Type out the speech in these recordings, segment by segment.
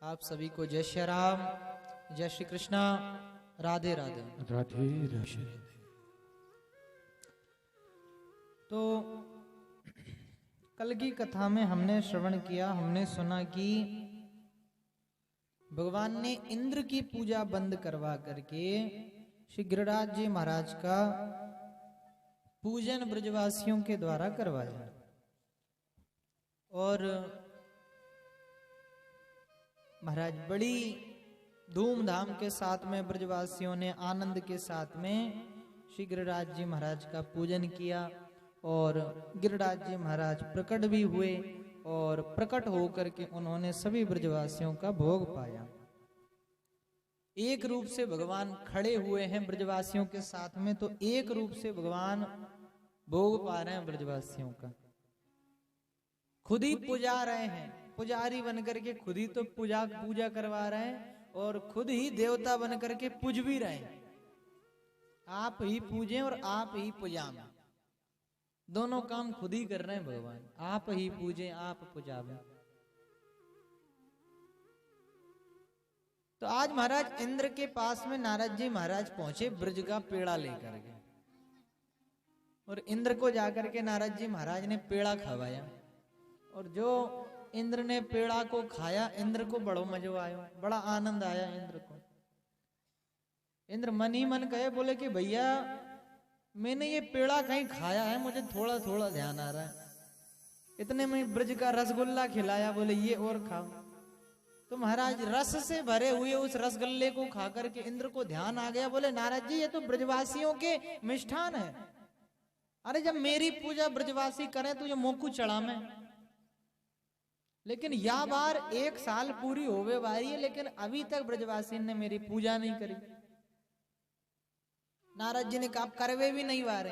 आप सभी को जय श्री राम, जय श्री कृष्णा, राधे राधे। राधे राधे। तो कल की कथा में हमने श्रवण किया, हमने सुना कि भगवान ने इंद्र की पूजा बंद करवा करके श्री गिरिराज जी महाराज का पूजन ब्रजवासियों के द्वारा करवाया। और महाराज बड़ी धूमधाम के साथ में ब्रजवासियों ने आनंद के साथ में श्री गिरिराज जी महाराज का पूजन किया। और गिरिराज जी महाराज प्रकट भी हुए और प्रकट होकर के उन्होंने सभी ब्रजवासियों का भोग पाया। एक रूप से भगवान खड़े हुए हैं ब्रजवासियों के साथ में, तो एक रूप से भगवान भोग पा रहे हैं ब्रजवासियों का। खुद ही पुजा रहे हैं, पुजारी बनकर के खुद ही तो पूजा करवा रहे हैं और खुद ही देवता बनकर के पूज भी रहे हैं। आप ही पूजें और आप ही पुजावें, दोनों काम खुद ही कर रहे हैं भगवान। आप ही पूजें, आप पुजावें। तो आज महाराज इंद्र के पास में नारद जी महाराज पहुंचे ब्रज का पेड़ा लेकर के, और इंद्र को जाकर के नारद जी महाराज ने पेड़ा खवाया। और जो इंद्र ने पेड़ा को खाया, इंद्र को बड़ो मजो आयो, बड़ा आनंद आया इंद्र को। इंद्र मन ही मन कहे, बोले कि भैया मैंने ये पेड़ा कहीं खाया है, मुझे थोड़ा थोड़ा ध्यान आ रहा है। इतने में ब्रज का रसगुल्ला खिलाया, बोले ये और खाओ। तो महाराज रस से भरे हुए उस रसगुल्ले को खा करके इंद्र को ध्यान आ गया। बोले नारद जी ये तो ब्रजवासियों के मिष्ठान है। अरे जब मेरी पूजा ब्रजवासी करें तो ये मोकू चढ़ा में, लेकिन या बार 1 साल पूरी होवे वाली है, लेकिन अभी तक ब्रजवासी ने मेरी पूजा नहीं करी। नारद जी ने कहा आप करवे भी नहीं वारे,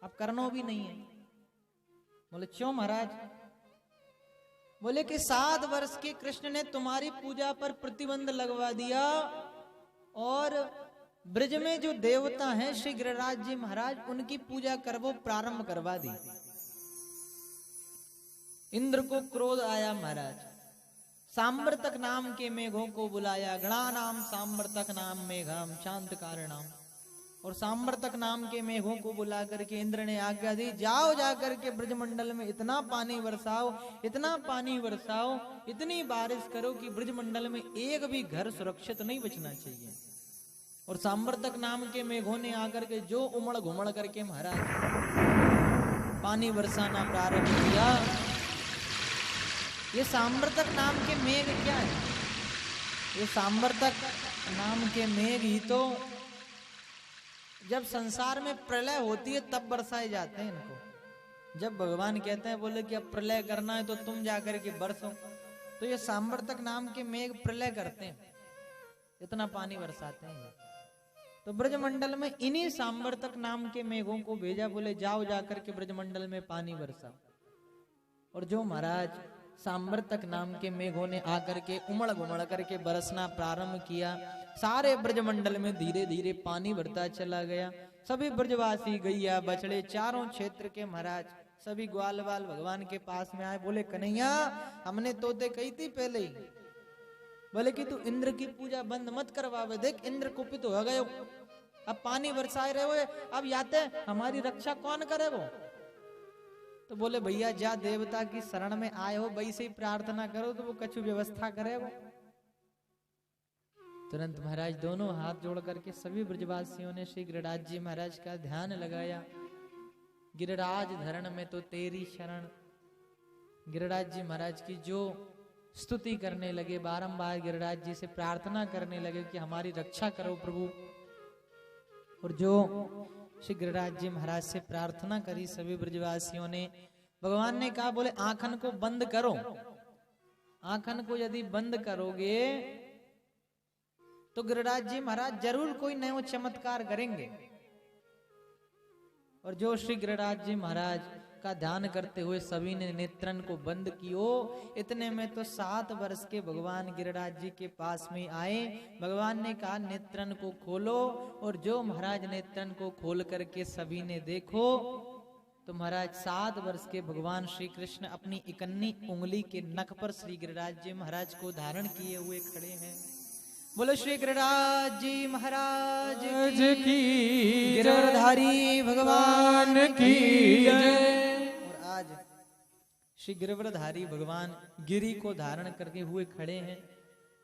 आप करनो भी नहीं है। बोले क्यों महाराज? बोले कि 7 वर्ष के कृष्ण ने तुम्हारी पूजा पर प्रतिबंध लगवा दिया, और ब्रज में जो देवता हैं श्री गिरिराज जी महाराज, उनकी पूजा कर वो प्रारंभ करवा दी। इंद्र को क्रोध आया महाराज, सांवर्तक नाम के मेघों को बुलाया। गणा नाम सांवर्तक नाम मेघाम शांत कारणम। और सांवर्तक नाम के मेघों को बुला करके इंद्र ने आज्ञा दी, जाओ जाकर के ब्रजमंडल में इतना पानी बरसाओ, इतना पानी बरसाओ, इतनी बारिश करो कि ब्रजमंडल में एक भी घर सुरक्षित नहीं बचना चाहिए। और सांवर्तक नाम के मेघों ने आकर के जो उमड़ घुमड़ करके महाराज पानी बरसाना प्रारंभ किया। ये सांवर्तक नाम के मेघ क्या है? ये सांवर्तक नाम के मेघ ही तो जब संसार में प्रलय होती है तब बरसाए जाते हैं इनको। जब भगवान कहते हैं बोले कि अब प्रलय करना है तो तुम जाकर के बरसो, तो ये सांवर्तक नाम के मेघ प्रलय करते हैं, इतना पानी बरसाते हैं। तो ब्रजमंडल में इन्हीं सांवर्तक नाम के मेघों को भेजा, बोले जाओ जाकर के ब्रजमंडल में पानी बरसाओ। और जो महाराज सांवर्तक नाम के मेघों ने आकर के उमड़ घुमड़ करके बरसना प्रारंभ किया, सारे ब्रजमंडल में धीरे धीरे पानी भरता चला गया। सभी ब्रजवासी गैया बछड़े चारों क्षेत्र के महाराज सभी ग्वाल बाल भगवान के पास में आए। बोले कन्हैया हमने तोते कही थी पहले ही, बोले कि तू इंद्र की पूजा बंद मत करवावे, देख इंद्र कुपित हो गए, अब पानी बरसाए रहे हो, अब याते हमारी रक्षा कौन करे वो? तो बोले भैया जा देवता की शरण में आए हो, वैसे ही प्रार्थना करो तो वो कछु व्यवस्था करे वो। तुरंत महाराज दोनों हाथ जोड़ करके सभी ब्रजवासियों ने श्री गिरिराज जी महाराज का ध्यान लगाया। गिरिराज धरण में तो तेरी शरण। गिरिराज जी महाराज की जो स्तुति करने लगे, बारंबार गिरिराज जी से प्रार्थना करने लगे कि हमारी रक्षा करो प्रभु। और जो श्री गिरिराज जी महाराज से प्रार्थना करी सभी ब्रजवासियों ने, भगवान ने कहा बोले आंखन को बंद करो। आंखन को यदि बंद करोगे तो गिरिराज जी महाराज जरूर कोई नया चमत्कार करेंगे। और जो श्री गिरिराज जी महाराज का ध्यान करते हुए सभी ने नेत्रन को बंद कियो। इतने में तो 7 वर्ष के भगवान गिरिराज जी के पास में आए। भगवान ने कहा नेत्रन को खोलो, और जो महाराज नेत्रन को खोल करके सभी ने देखो तो महाराज 7 वर्ष के भगवान श्री कृष्ण अपनी 51 उंगली के नख पर श्री गिरिराज जी महाराज को धारण किए हुए खड़े हैं। बोलो श्री गिरिराज जी महाराज की, गिरिवरधारी भगवान की जय। और आज श्री गिरिवरधारी भगवान गिरि को धारण करके हुए खड़े हैं।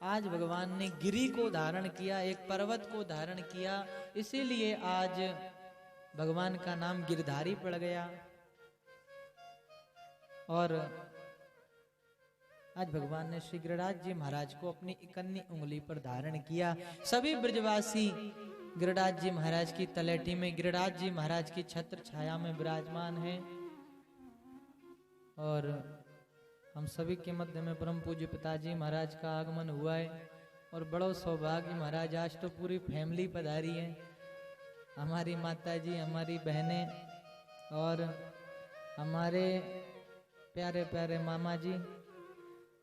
आज भगवान ने गिरि को धारण किया, एक पर्वत को धारण किया, इसीलिए आज भगवान का नाम गिरधारी पड़ गया। और आज भगवान ने श्री गिरिराज जी महाराज को अपनी 51 उंगली पर धारण किया। सभी ब्रजवासी गिरिराज जी महाराज की तलेटी में, गिरिराज जी महाराज की छत्र छाया में विराजमान हैं। और हम सभी के मध्य में परम पूज्य पिताजी महाराज का आगमन हुआ है। और बड़ो सौभाग्य महाराज, आज तो पूरी फैमिली पधारी है। हमारी माता जी, हमारी बहनें और हमारे प्यारे प्यारे मामा जी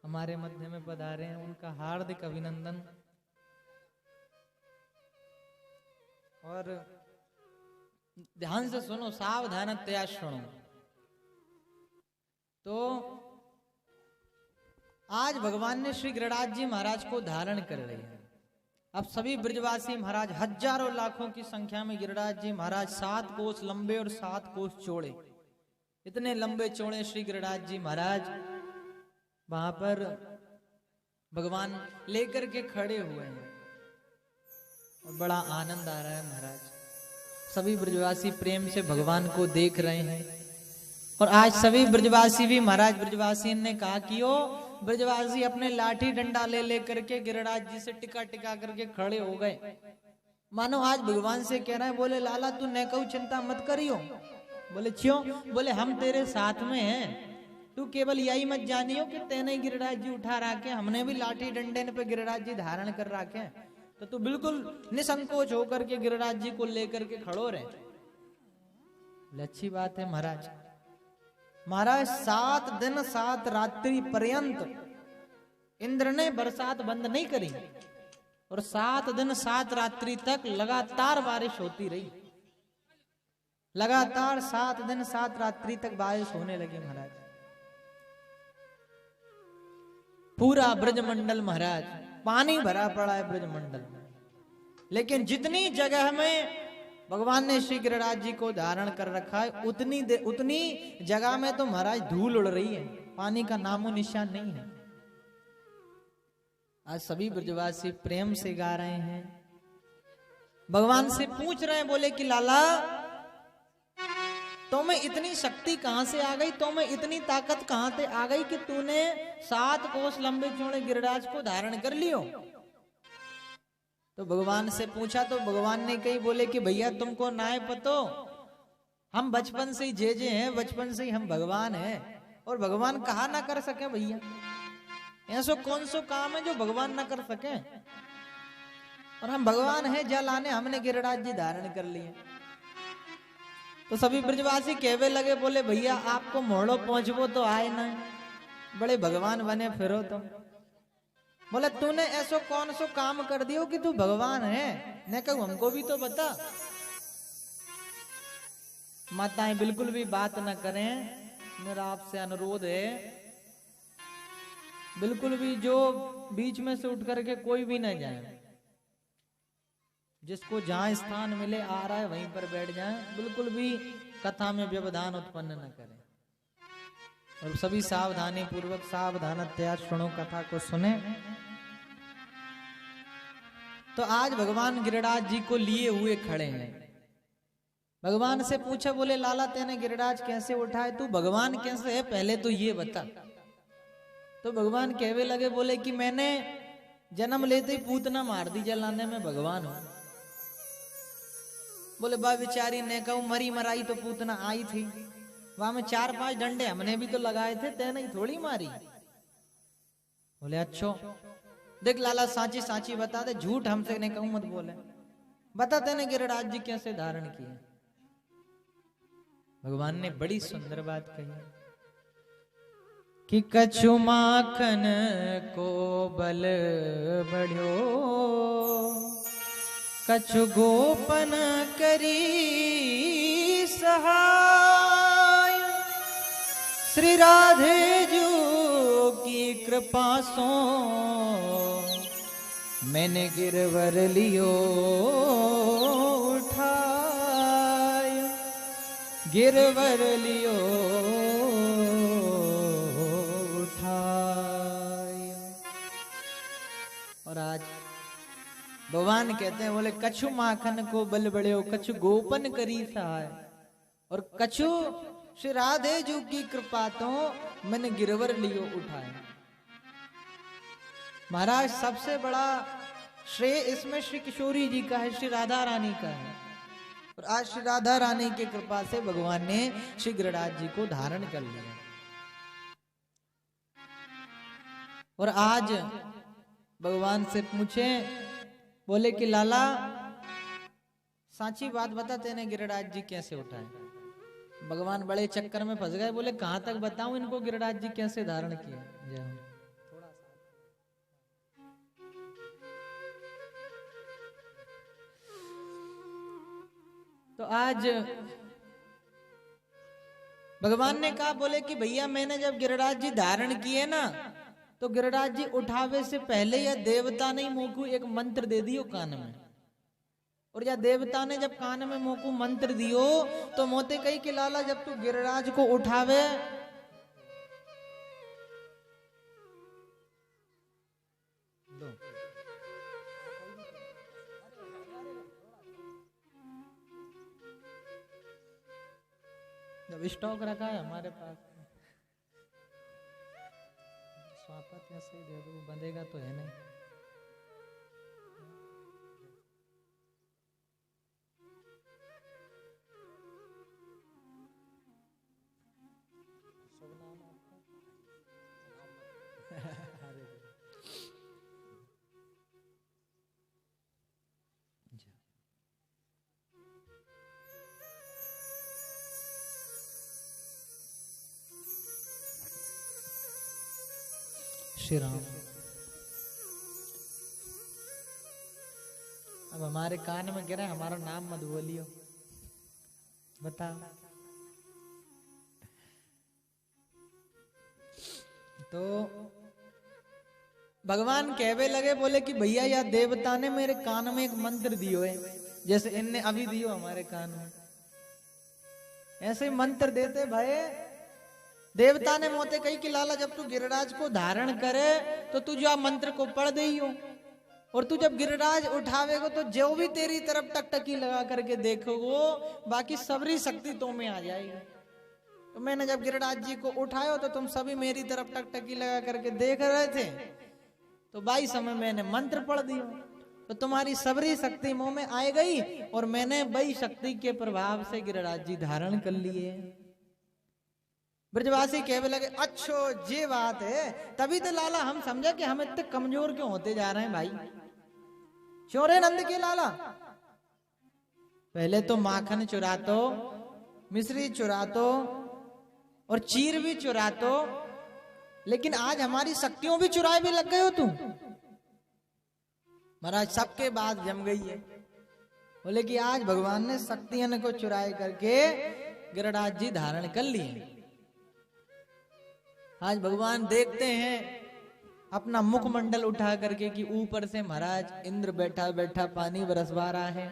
हमारे मध्य में पधारे हैं। उनका हार्दिक अभिनंदन। और ध्यान से सुनो, सावधानतया सुनो। तो आज भगवान ने श्री गिरिराज जी महाराज को धारण कर रहे हैं। अब सभी ब्रजवासी महाराज हजारों लाखों की संख्या में गिरिराज जी महाराज 7 कोस लंबे और 7 कोस चौड़े, इतने लंबे चौड़े श्री गिरिराज जी महाराज वहां पर भगवान लेकर के खड़े हुए हैं। और बड़ा आनंद आ रहा है महाराज। सभी ब्रजवासी प्रेम से भगवान को देख रहे हैं। और आज सभी ब्रजवासी भी महाराज, ब्रजवासी ने कहा कि ओ ब्रजवासी अपने लाठी डंडा ले लेकर के गिरिराज जी से टिका टिका करके खड़े हो गए, मानो आज भगवान से कह रहे हैं। बोले लाला तू न कहू चिंता मत करियो। बोले क्यों? बोले हम तेरे साथ में हैं, तू केवल यही मत जानियो कि तेने गिरिराज जी उठा रखे, हमने भी लाठी डंडे पे गिरिराज जी धारण कर रखे, तो तू बिल्कुल निसंकोच होकर के गिरिराज जी को लेकर के खड़ो रहे। अच्छी बात है महाराज। महाराज 7 दिन 7 रात्रि पर्यंत इंद्र ने बरसात बंद नहीं करी। और 7 दिन 7 रात्रि तक लगातार बारिश होती रही। लगातार 7 दिन 7 रात्रि तक बारिश होने लगी महाराज। पूरा ब्रजमंडल महाराज पानी भरा पड़ा है ब्रजमंडल में। लेकिन जितनी जगह में भगवान ने श्री गिरिराज जी को धारण कर रखा है, उतनी जगह में तो महाराज धूल उड़ रही है, पानी का नामो निशान नहीं है। आज सभी ब्रजवासी प्रेम से गा रहे हैं, भगवान से पूछ रहे हैं। बोले कि लाला तो मैं इतनी शक्ति कहां से आ गई, तो मैं इतनी ताकत कहां से आ गई कि तूने 7 कोस लंबे चौड़े गिरिराज को धारण कर लियो। तो भगवान से पूछा तो भगवान ने कही, बोले कि भैया तुमको ना है पतो, हम बचपन से ही जे हैं, बचपन से ही हम भगवान हैं। और भगवान कहा ना कर सके भैया, ऐसा कौन सो काम है जो भगवान ना कर सके। और हम भगवान हैं, जल आने हमने गिरिराज जी धारण कर लिए। तो सभी ब्रजवासी कहवे लगे, बोले भैया आपको मोड़ो पहुंचबो तो आए ना, बड़े भगवान बने फिरो तुम। बोले तूने ऐसो कौन सो काम कर दियो कि तू भगवान है, ने कहूं हमको भी तो बता। माताएं बिल्कुल भी बात ना करें, मेरा आपसे अनुरोध है, बिल्कुल भी जो बीच में से उठ करके कोई भी ना जाए। जिसको जहां स्थान मिले आ रहा है वहीं पर बैठ जाए, बिल्कुल भी कथा में व्यवधान उत्पन्न न करें। और सभी सावधानी पूर्वक सावधानतया सुनो, कथा को सुने। तो आज भगवान गिरिराज जी को लिए हुए खड़े हैं। भगवान से पूछा, बोले लाला तेने गिरिराज कैसे उठाए, तू भगवान कैसे है पहले तो ये बता। तो भगवान कहवे लगे, बोले कि मैंने जन्म लेते ही पूतना मार दी जलाने में भगवान हूं। बोले बा बेचारी ने कहूं मरी मराई तो पूतना आई थी, वहां में 4-5 डंडे हमने भी तो लगाए थे, तेने ही थोड़ी मारी। बोले अच्छो देख लाला साची साची बता दे, झूठ हमसे ने कहूं मत बोले, बता तेने गिरिराज जी कैसे धारण किए। भगवान ने बड़ी सुंदर बात कही कि कछु माखन को बल बढ़्यो, कछु गोपन करी सहाय, श्री राधे जू की कृपा सो मैंने गिरवर लियो उठाय, गिरवर लियो उठाय। और आज भगवान कहते हैं, बोले कछु माखन को बल बड़े कछु गोपन करी सहाय, और कछु श्री राधे जू की कृपा तो मैंने गिरवर लियो उठाए। महाराज सबसे बड़ा श्रेय इसमें श्री किशोरी जी का है, श्री राधा रानी का है। और आज श्री राधा रानी की कृपा से भगवान ने श्री गिरिराज जी को धारण कर लिया। और आज भगवान से पूछे, बोले कि लाला साची बात बता, तेने गिरिराज जी कैसे उठाए? भगवान बड़े चक्कर में फंस गए, बोले कहां तक बताऊं इनको गिरिराज जी कैसे धारण किया। तो आज भगवान ने कहा, बोले कि भैया मैंने जब गिरिराज जी धारण किए ना, तो गिरिराज जी उठावे से पहले या देवता ने मोकू एक मंत्र दे दियो कान में। और या देवता ने जब कान में मोकू मंत्र दियो तो मोते कही कि लाला जब तू गिरिराज को उठावे जब स्टॉक रखा है हमारे पास, स्वापत में से दे दो, बंधेगा तो है नहीं। श्री राम। अब हमारे कान में गिरा, हमारा नाम मत बोलियो, बता। तो भगवान कहवे लगे, बोले कि भैया या देवता ने मेरे कान में एक मंत्र दियो है, जैसे इनने अभी दियो हमारे कान में, ऐसे मंत्र देते भाई। देवता ने मोते कही कि लाला जब तू गिरिराज को धारण करे तो तू जो मंत्र को पढ़ दई हो, और तू जब गिरिराज उठावेगो तो जो भी तेरी तरफ टकटकी लगा करके देखोगो, बाकी सबरी शक्ति तो में आ जाएगी। तो मैंने जब गिरिराज जी को उठाया तो तुम सभी मेरी तरफ टकटकी लगा करके देख रहे थे, तो बाई समय मैंने मंत्र पढ़ दिया, तो तुम्हारी सबरी शक्ति मुंह में आ गई, और मैंने वही शक्ति के प्रभाव से गिरिराज जी धारण कर लिए। ब्रजवासी कहने लगे, अच्छो ये बात है, तभी तो लाला हम समझे कि हम इतने कमजोर क्यों होते जा रहे हैं भाई। चोरे नंद के लाला, पहले तो माखन चुरातो, मिश्री चुरातो और चीर भी चुरातो, लेकिन आज हमारी शक्तियों भी चुराए भी लग गए हो तुम। महाराज सबके बाद जम गई है। बोले कि आज भगवान ने शक्तियां को चुराए करके गिरिराज जी धारण कर लिए। आज भगवान देखते हैं अपना मुखमंडल उठा करके कि ऊपर से महाराज इंद्र बैठा बैठा पानी बरसवा रहा है।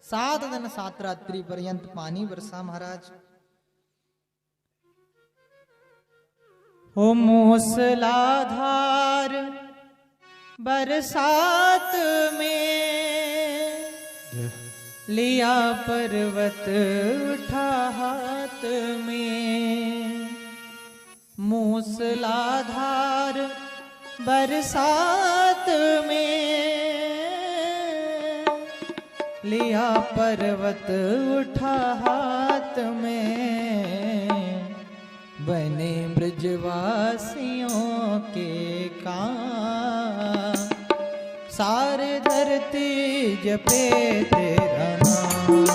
7 दिन 7 रात्रि पर्यंत पानी बरसा महाराज। हो मूसलाधार बरसात में लिया पर्वत उठा हाथ में। मूसलाधार बरसात में लिया पर्वत उठा हाथ में। बने ब्रजवासियों के काम सारे धरती जपे तेरा नाम।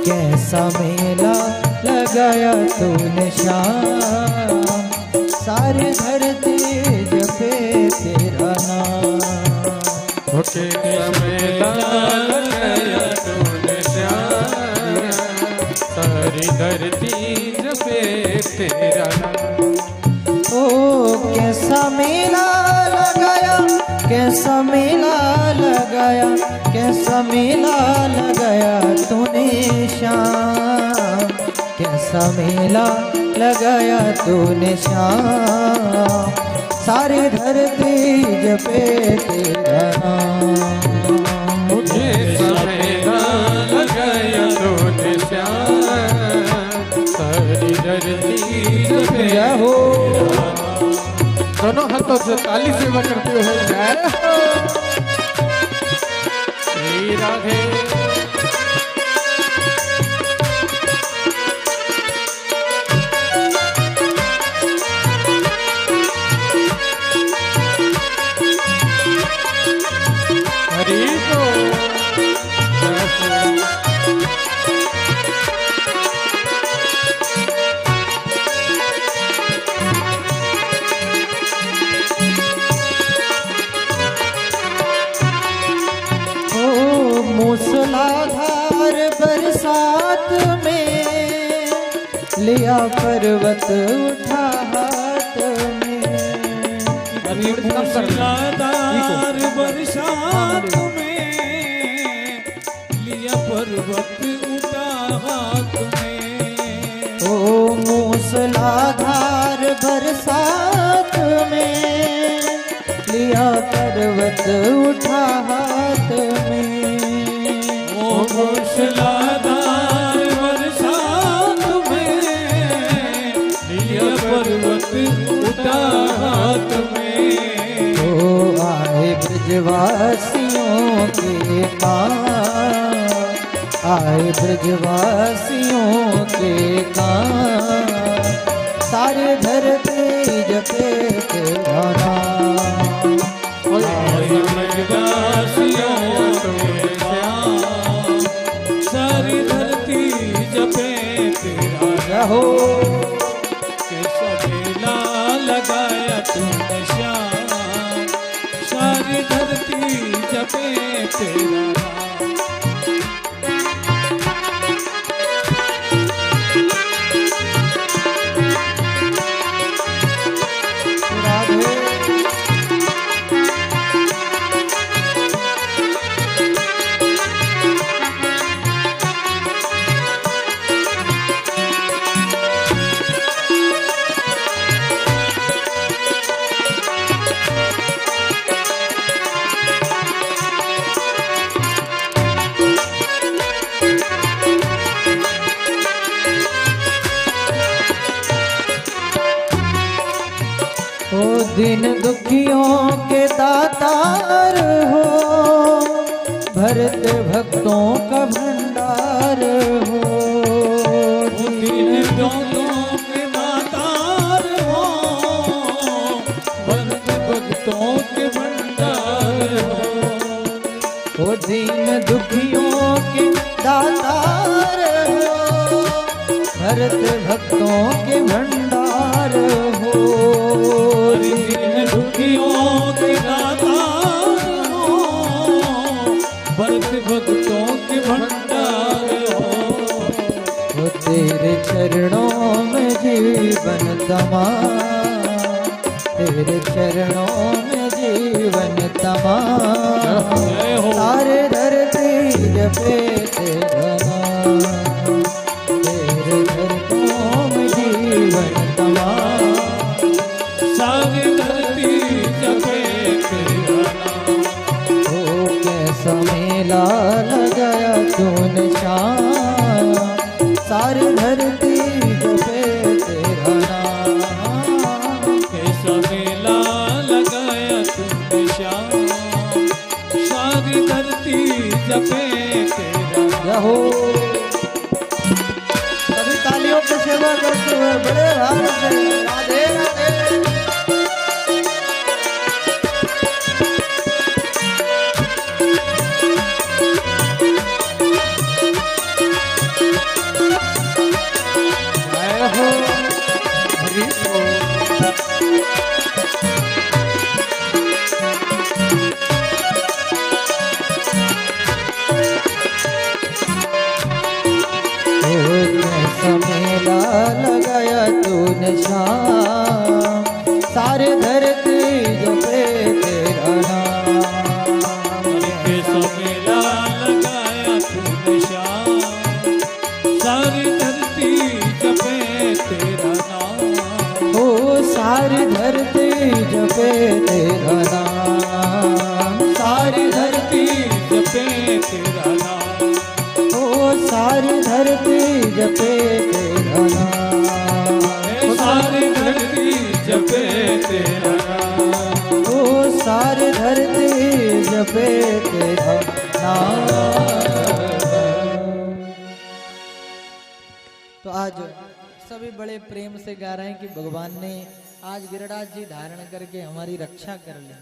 कैसा मेला लगाया तूने श्याम, सारी धरती जपे तेरा नाम। कैसा मेला लगाया तूने श्याम, सारी धरती जपे तेरा नाम। ओ कैसा मेला लगाया, कैसा मेला लगाया, कैसा मेला लगाया तूने श्याम, कैसा मेला लगाया तूने श्याम, सारी धरती जपे तेरा नाम। मुझे मेला लगाया तूने श्याम, सारी धरती जपे हो। दोनों हाथों से ताली सेवा करते हुए जय हो श्री राधे। हरि बोल। मूसलाधार बरसात में लिया पर्वत उठा हाथ में। मूसलाधार बरसात में लिया पर्वत उठा हाथ में। ओ मूसलाधार बरसात में लिया पर्वत उठा हाथ में। मूसलाधार बरसात में लिया पर्वत उठा हाथ में। ओ आए ब्रजवासियों के काम, आए ब्रजवासियों के काम, सारे धरती जपे तेरा नाम। आए ब्रजवासियों के श्याम, सारी धरती जपे तेरा रहो। कैसा मेला लगाया तूने श्याम, सारी धरती जपे तेरा नाम। राधे ओ दिन दुखियों के दातार हो, भरत भक्तों का भंडार हो। दिन दोनों के दातार हो, भक्त भक्तों के भंडार हो। ओ दीन दुखियों के दातार हो, भरत भक्तों के भंडार हो। दीन दुखियों के दातार हो, भक्त भक्तों के भंडार हो। वो तेरे चरणों में जीवन तमा, तेरे चरणों में जीवन तमा, सारे धरती जपे तेरा नाम। तेरे चरणों में जीवन तमा, सारी धरती जपे तेरा नाम। ओ कैसा मेला लगाया तूने श्याम, सारी धरती जपे तेरा नाम। कैसा मेला लगाया तुमने श्याम, सारी धरती जपे तेरा नाम। रहो सभी तालियों की सेवा करते हुए बड़े भाव से राधे राधे। जय हो हरि बोल। ओ कैसा मेला लगाया श्याम सारे धरती जपे तेरा नाम। हरि के समेला लगाया तूने श्याम सारी धरती जपे तेरा नाम। ओ सारी धरती जपे तेरा नाम सारी धरती जपे तेरा नाम। ओ सारी धरती जपे तेरा नाम सारी धरती जपे तेरा नाम। ओ सारी धरती जपे तेरा नाम। तो आज सभी बड़े प्रेम से गा रहे हैं कि भगवान ने आज गिरिराज जी धारण करके हमारी रक्षा कर ली।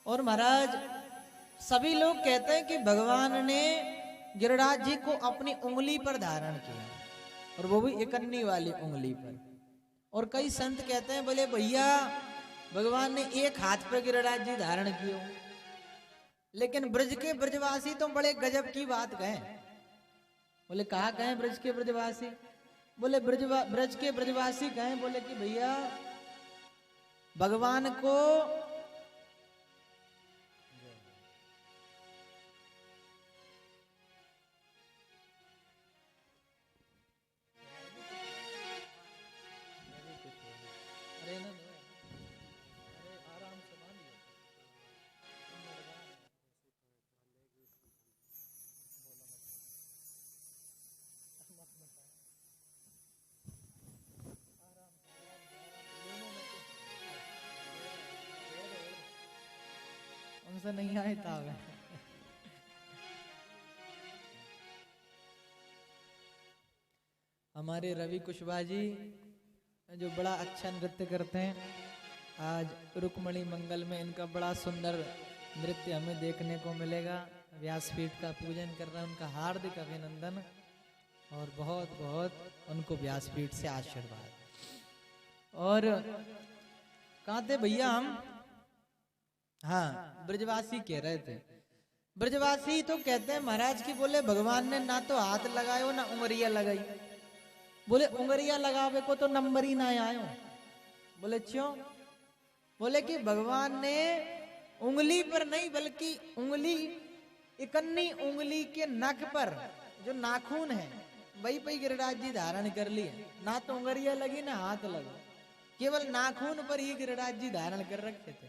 और महाराज सभी लोग कहते हैं कि भगवान ने गिरिराज जी को अपनी उंगली पर धारण किया और वो भी इकन्नी वाली उंगली पर। और कई संत कहते हैं बोले भैया भगवान ने एक हाथ पर गिरिराज जी धारण किया, लेकिन ब्रज के ब्रजवासी तो बड़े गजब की बात कहें। बोले कहा कहें ब्रज के ब्रजवासी? बोले ब्रज के ब्रजवासी कहें बोले कि भैया भगवान को उनसे नहीं आए तावे। हमारे रवि कुशवाहा जी जो बड़ा अच्छा नृत्य करते हैं, आज रुक्मणी मंगल में इनका बड़ा सुंदर नृत्य हमें देखने को मिलेगा। व्यासपीठ का पूजन कर रहे हैं, उनका हार्दिक अभिनंदन और बहुत बहुत उनको व्यासपीठ से आशीर्वाद। और कहाँ थे भैया हम? हाँ, ब्रजवासी कह रहे थे। ब्रजवासी तो कहते हैं महाराज की बोले भगवान ने ना तो हाथ लगायो ना उंगरिया लगाई। बोले उंगरिया लगावे को तो नंबर ही ना आयो। बोले क्यों? बोले कि भगवान ने उंगली पर नहीं बल्कि उंगली इकन्नी उंगली के नख पर जो नाखून है वही पे गिरिराज जी धारण कर लिए। ना तो उंगरिया लगी ना हाथ लगा, केवल नाखून पर ही गिरिराज जी धारण कर रखे थे।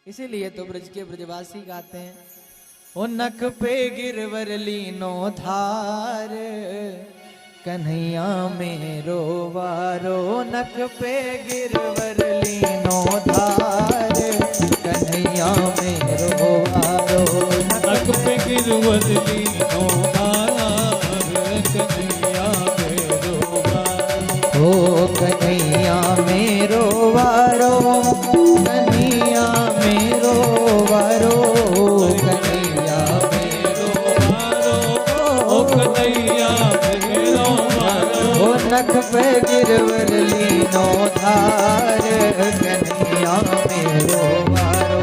इसीलिए तो ब्रज के ब्रजवासी गाते हैं, ओ नख पे गिरवर लीनो धार कन्हैया मेरो वारो। नख पे गिरवर लीनो धार कन्हैया मेरो वारो। नख पे गिरवर लीनो धार कन्हैया मेरो वारो। ओ कन्हैया मेरो वारो कन्हैया मेरो वारो कन्हैया मेरो वारो। ओ कन्हैया मेरो वारो। ओ नख पे गिरवर लीनो धार कन्हैया मेरो वारो।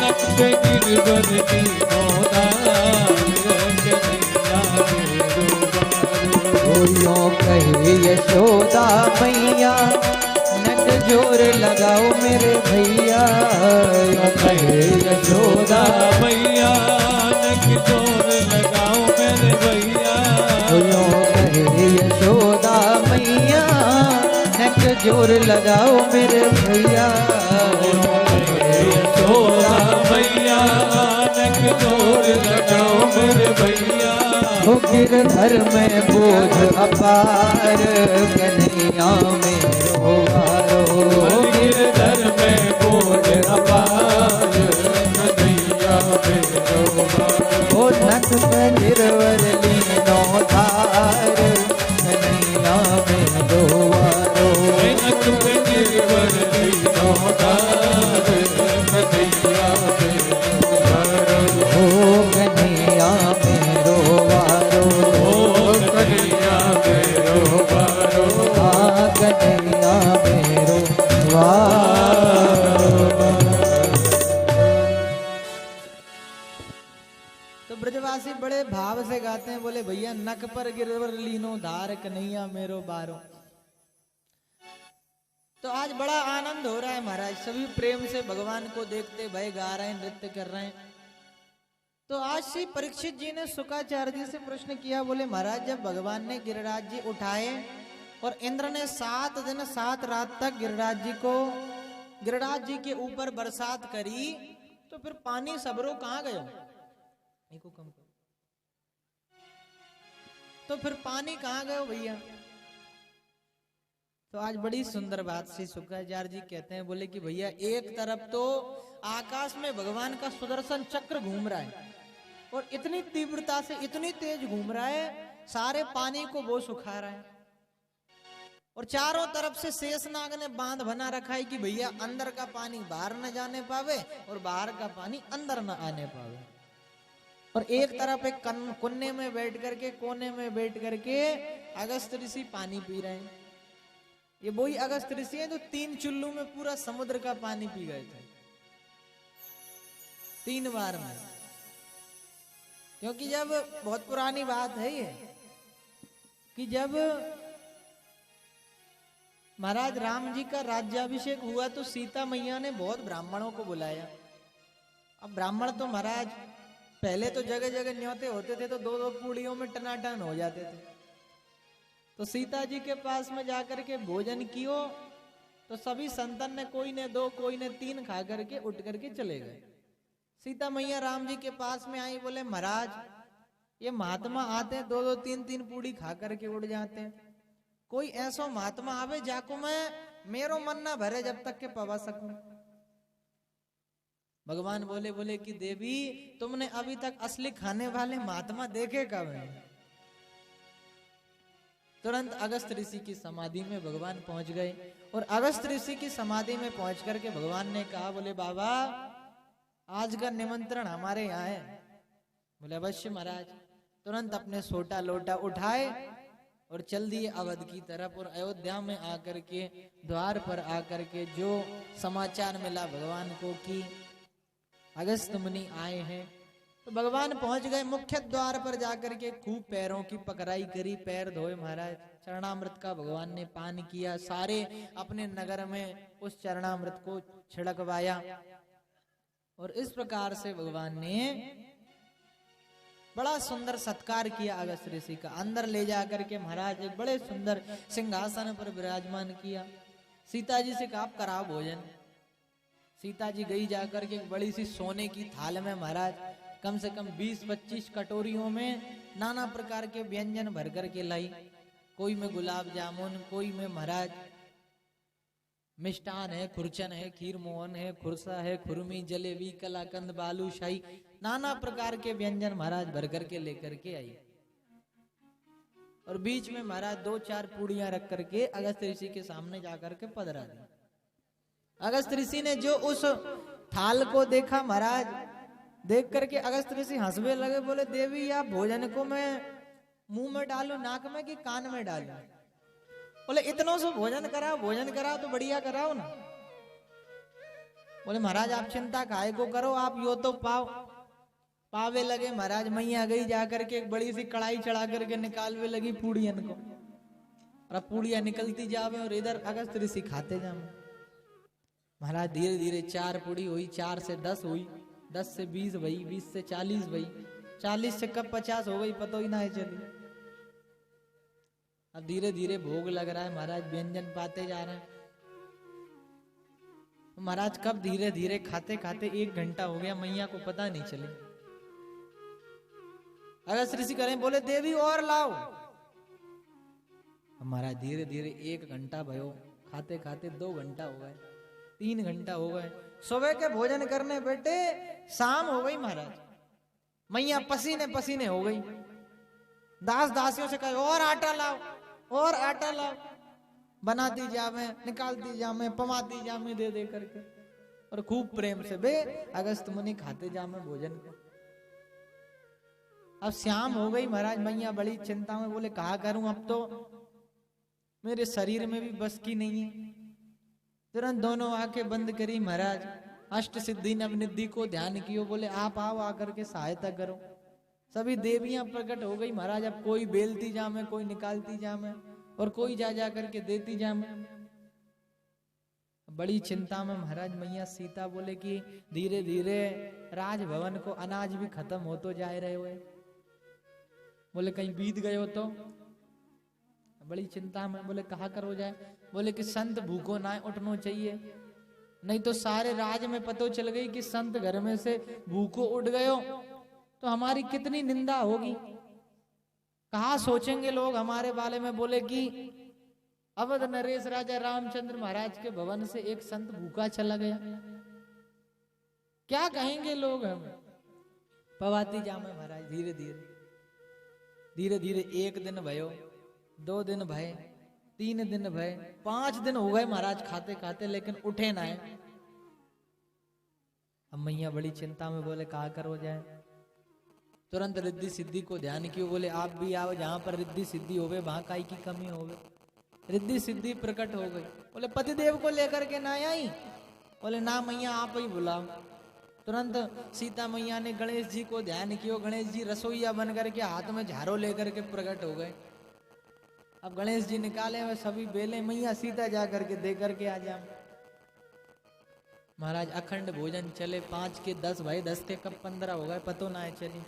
नख पे गिरवर लीनो धार कन्हैया मेरो वारो। ओ यो कहे यशोदा मैया नट जोर लगाओ मेरे भैया। यो कहे यशोदा मैया नख जोर लगाओ मेरे भैया। यो कहे यशोदा मैया नट जोर लगाओ मेरे भैया। यशोदा मैया नख जोर लगाओ मेरे भैया। हो गिरधर में बोझ अपार कन्हैया मेरो वारो। गिरधर में बोझ अपार कन्हैया मेरो वारो। ओ नख पे गिरवर लीनो धार कन्हैया मेरो वारो। नख पे गिरवर लीनो धार कन्हैया मेरो वारो। ओ कन्हैया मेरो वारो। ओ कन्हैया मेरो वारो। आ कन्हैया मेरो वारो। ब्रजवासी बड़े भाव से गाते हैं, बोले भैया नक पर गिरवर लीनो धार कन्हैया मेरो बारो। तो आज बड़ा आनंद हो रहा है महाराज, सभी प्रेम से भगवान को देखते भय गा रहे हैं, नृत्य कर रहे हैं। तो आज श्री परीक्षित जी ने शुक्राचार्य जी से प्रश्न किया, बोले महाराज जब भगवान ने गिरिराज जी उठाए और इंद्र ने 7 दिन 7 रात तक गिरिराज जी के ऊपर बरसात करी, तो फिर पानी सबरो कहां गयो? को कम करो। तो फिर पानी कहां गयो भैया? तो आज बड़ी सुंदर बात श्री शुक्राचार्य जी कहते हैं, बोले कि भैया एक तरफ तो आकाश में भगवान का सुदर्शन चक्र घूम रहा है और इतनी तीव्रता से इतनी तेज घूम रहा है, सारे पानी को वो सुखा रहा है। और चारों तरफ से शेषनाग ने बांध बना रखा है कि भैया अंदर का पानी बाहर न जाने पावे और बाहर का पानी अंदर न आने पावे। और एक तरफ एक कोने में बैठ करके अगस्त ऋषि पानी पी रहे हैं। ये वही अगस्त ऋषि है जो 3 चुल्लू में पूरा समुद्र का पानी पी गए थे 3 बार में। क्योंकि जब बहुत पुरानी बात है ये कि जब महाराज राम जी का राज्याभिषेक हुआ तो सीता मैया ने बहुत ब्राह्मणों को बुलाया। अब ब्राह्मण तो महाराज पहले तो जगह जगह न्योते होते थे, तो 2-2 पूड़ियों में टनाटन हो जाते थे। तो सीता जी के पास में जाकर के भोजन कियो, तो सभी संतान ने कोई ने 2 कोई ने 3 खा करके उठ करके चले गए। सीता मैया राम जी के पास में आई, बोले महाराज ये महात्मा आते हैं 2-2 3-3 पूड़ी खा करके उड़ जाते हैं, कोई ऐसा महात्मा आवे जाको मैं मेरो मन ना भरे जब तक के पवा सकूं। भगवान बोले कि देवी तुमने अभी तक असली खाने वाले महात्मा देखे कब हैं? तुरंत अगस्त ऋषि की समाधि में भगवान पहुंच गए और अगस्त ऋषि की समाधि में पहुंच करके भगवान ने कहा, बोले बाबा आज का निमंत्रण हमारे यहाँ है। बोले अवश्य महाराज। तुरंत अपने सोटा लोटा उठाए और चल दिए अवध की तरफ। और अयोध्या में आकर के द्वार पर आकर के जो समाचार मिला भगवान को कि अगस्त मुनि आए हैं, तो भगवान पहुंच गए। मुख्य द्वार पर जाकर के खूब पैरों की पकड़ाई करी, पैर धोए महाराज, चरणामृत का भगवान ने पान किया, सारे अपने नगर में उस चरणामृत को छिड़कवाया। और इस प्रकार से भगवान ने बड़ा सुंदर सत्कार किया अगस्त ऋषि का। अंदर ले जाकर के महाराज एक बड़े सुंदर सिंहासन पर विराजमान किया। सीता जी से कहा आप कराओ भोजन। सीता जी गई जाकर के एक बड़ी सी सोने की थाल में महाराज कम से कम 20-25 कटोरियों में नाना प्रकार के व्यंजन भर करके लाई। कोई में गुलाब जामुन, कोई में महाराज मिष्टान है, खुरचन है, खीर मोहन है, खुरसा है, खुरमी, जलेबी, कलाकंद, बालूशाही, नाना प्रकार के व्यंजन महाराज भर करके लेकर के आई। और बीच में महाराज 2-4 पूड़ियां रख करके अगस्त ऋषि के सामने जाकर के पधरा दी। अगस्त ऋषि ने जो उस थाल को देखा महाराज, देख करके अगस्त ऋषि हंसने लगे। बोले देवी आप भोजन को मैं मुंह में डालू, नाक में कि कान में डालू? बोले इतनों से भोजन कराओ तो बढ़िया कराओ ना। बोले महाराज आप चिंता काहे को करो, आप यो तो पावे लगे। महाराज मैया गई जाकर के एक बड़ी सी कढ़ाई चढ़ा करके निकालवे लगी पूड़ियन को, और पूड़ियां निकलती जावे और इधर अगस्त ऋषि खाते जावे। महाराज धीरे धीरे 4 पूड़ी हुई, 4 से 10 हुई, 10 से 20 भई, 20 से 40 भई, 40 से कब 50 हो गई पता ही ना है चली। अब धीरे धीरे भोग लग रहा है महाराज, व्यंजन पाते जा रहे हैं। महाराज कब धीरे धीरे खाते खाते 1 घंटा हो गया, मैया को पता नहीं चली। अगस्त ऋषि करें बोले देवी और लाओ। महाराज धीरे धीरे 1 घंटा भयो, खाते खाते 2 घंटा हो गए, 3 घंटा हो गए। सुबह के भोजन करने बैठे शाम हो गई महाराज, मैया पसीने पसीने हो गई। दास दासियों से कहे और आटा लाओ, और आटा लाओ। बनाती जावे, निकालती जावे, पमाती जावे दे दे करके, और खूब प्रेम से बे अगस्त मुनि खाते जावे भोजन को। अब शाम हो गई महाराज, मैया बड़ी चिंता में। बोले कहा करूं, अब तो मेरे शरीर में भी बस की नहीं है। तुरंत दोनों आंखें बंद करी महाराज, अष्ट सिद्धि नवनिधि को ध्यान कियो। बोले आप आओ आकर के सहायता करो। सभी देवियां प्रकट हो गई महाराज। अब कोई बेलती जामे, कोई निकालती जामे और कोई जा जा करके देती जामे। बड़ी चिंता में महाराज मैया सीता बोले कि धीरे धीरे राजभवन को अनाज भी खत्म हो तो जा रहे हुए। बोले कहीं बीत गए हो तो। बड़ी चिंता में बोले कहा करो जाए। बोले कि संत भूखो ना उठना चाहिए, नहीं तो सारे राज में पतो चल गई कि संत घर में से भूखो उठ गए हो तो हमारी कितनी निंदा होगी, कहा सोचेंगे लोग हमारे बारे में। बोले कि अवध नरेश राजा रामचंद्र महाराज के भवन से एक संत भूखा चला गया, क्या कहेंगे लोग हमें। पवाती जामे महाराज धीरे धीरे धीरे धीरे। एक दिन भयो, 2 दिन भय, 3 दिन भय, 5 दिन हो गए महाराज खाते खाते, लेकिन उठे ना है। अब मैया बड़ी चिंता में बोले कहा करो जाए। तुरंत रिद्धि सिद्धि को ध्यान कियो। बोले आप भी आओ, जहां पर रिद्धि सिद्धि होवे वहां काई की कमी होवे। रिद्धि सिद्धि प्रकट हो गई। बोले पतिदेव को लेकर के ना आई। बोले ना मैया आप ही बुलाओ। तुरंत सीता मैया ने गणेश जी को ध्यान कियो। गणेश जी रसोईया बन करके हाथ में झाड़ू लेकर के प्रकट हो गए। अब गणेश जी निकाले हुए सभी बेले, मैया सीता जा करके दे करके आ जा। महाराज अखंड भोजन चले। 5 के 10 भाई, 10 के कब 15 हो गए, पतो ना है चली।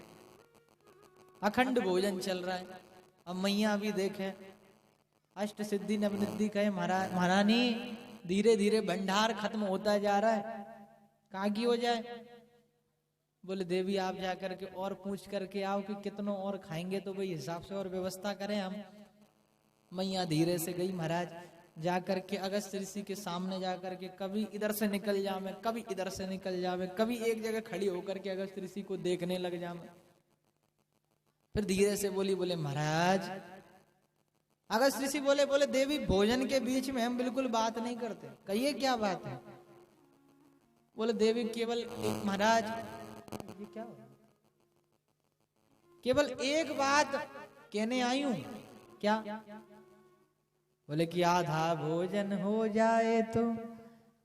अखंड भोजन चल रहा है। अब मैया भी देखे, अष्ट सिद्धि नवनिधि कहे महारानी धीरे धीरे भंडार खत्म होता जा रहा है, कहा की हो जाए। बोले देवी आप जा करके और पूछ करके आओ कि कितनों और खाएंगे तो भाई हिसाब से और व्यवस्था करें हम। मैया धीरे से गई महाराज, जा करके अगस्त ऋषि के सामने जा करके कभी इधर से निकल जावे, कभी इधर से निकल जावे, कभी एक जगह खड़ी होकर के अगस्त ऋषि को देखने लग जावे। फिर धीरे से बोली, बोले महाराज। अगस्त ऋषि बोले, बोले देवी भोजन के बीच में हम बिल्कुल बात नहीं करते, कहिए क्या बात है। बोले देवी केवल एक, महाराज ये क्या हो? केवल एक बात कहने आई हूं। क्या? बोले कि आधा भोजन हो जाए तो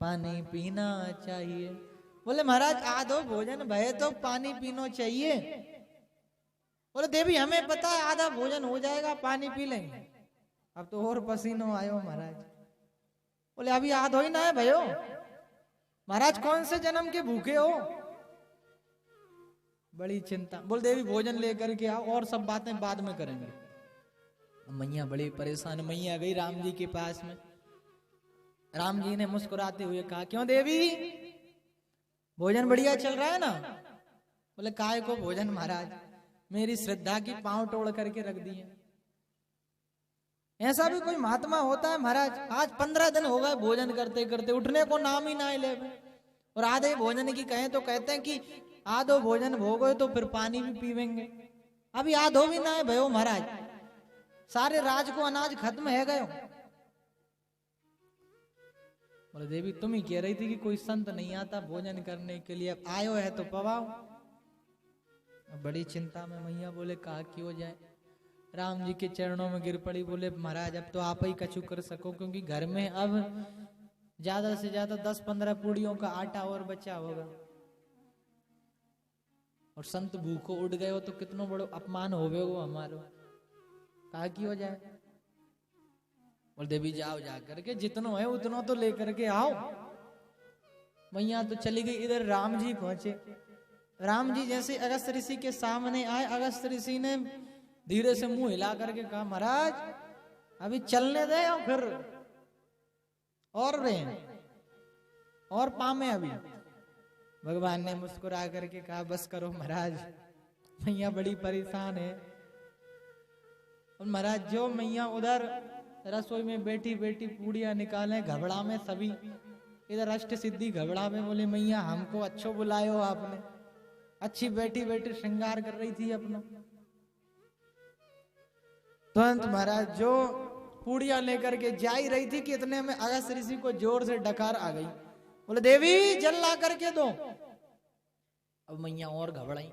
पानी पीना चाहिए। बोले महाराज आधो भोजन भय तो पानी पीना चाहिए। बोले देवी हमें पता है आधा भोजन हो जाएगा, पानी पी लेंगे। अब तो और पसीनो आयो महाराज। बोले अभी आधो ही ना है भयो। महाराज कौन से जन्म के भूखे हो? बड़ी चिंता। बोल देवी भोजन लेकर के आओ और सब बातें बाद में करेंगे। मैया बड़ी परेशान। मैया गई राम जी के पास में। राम जी ने मुस्कुराते हुए कहा क्यों देवी भोजन बढ़िया चल रहा है ना? बोले काय को भोजन महाराज, मेरी श्रद्धा की पांव तोड़ करके रख दिए। ऐसा भी कोई महात्मा होता है महाराज? आज 15 दिन हो गए भोजन करते करते, उठने को नाम ही ना ले। और आधे भोजन की कहें तो कहते हैं कि आधो भोजन भोगो तो फिर पानी भी पीवेंगे। अभी आधो भी ना है भयो महाराज, सारे राज को अनाज खत्म है गयो। बोले देवी तुम ही कह रही थी कि कोई संत नहीं आता भोजन करने के लिए, अब आयो है तो पवाओ। बड़ी चिंता में मैया बोले कहा क्यों जाए। राम जी के चरणों में गिर पड़ी। बोले महाराज अब तो आप ही कछु कर सको, क्योंकि घर में अब ज्यादा से ज्यादा 10-15 पूड़ियों का आटा और बचा होगा, और संत भूखो उठ गए हो तो कितना बड़ो अपमान होवे वो हमारो। कहा की हो जाए। बोल देवी जाओ जा करके जितनो है उतनो तो लेकर के आओ। मैया तो चली गई। इधर राम जी पहुंचे। राम जी जैसे अगस्त ऋषि के सामने आए, अगस्त ऋषि ने धीरे से मुंह हिला करके कहा महाराज अभी चलने दे या फिर और रहे और पामे अभी। भगवान ने मुस्कुरा करके कहा बस करो महाराज, मैया बड़ी परेशान है। और महाराज जो मैया उधर रसोई में बैठी बैठी पूड़ियां निकाले घबड़ा में सभी, इधर अष्ट सिद्धि घबड़ा में। बोले मैया हमको अच्छो बुलायो आपने, अच्छी बैठी बैठी श्रृंगार कर रही थी अपना। तुरंत महाराज जो पूड़ियां लेकर के जा ही रही थी कि इतने में अगस्त ऋषि को जोर से डकार आ गई। बोले देवी जल ला करके दो। अब मैया और घबराई।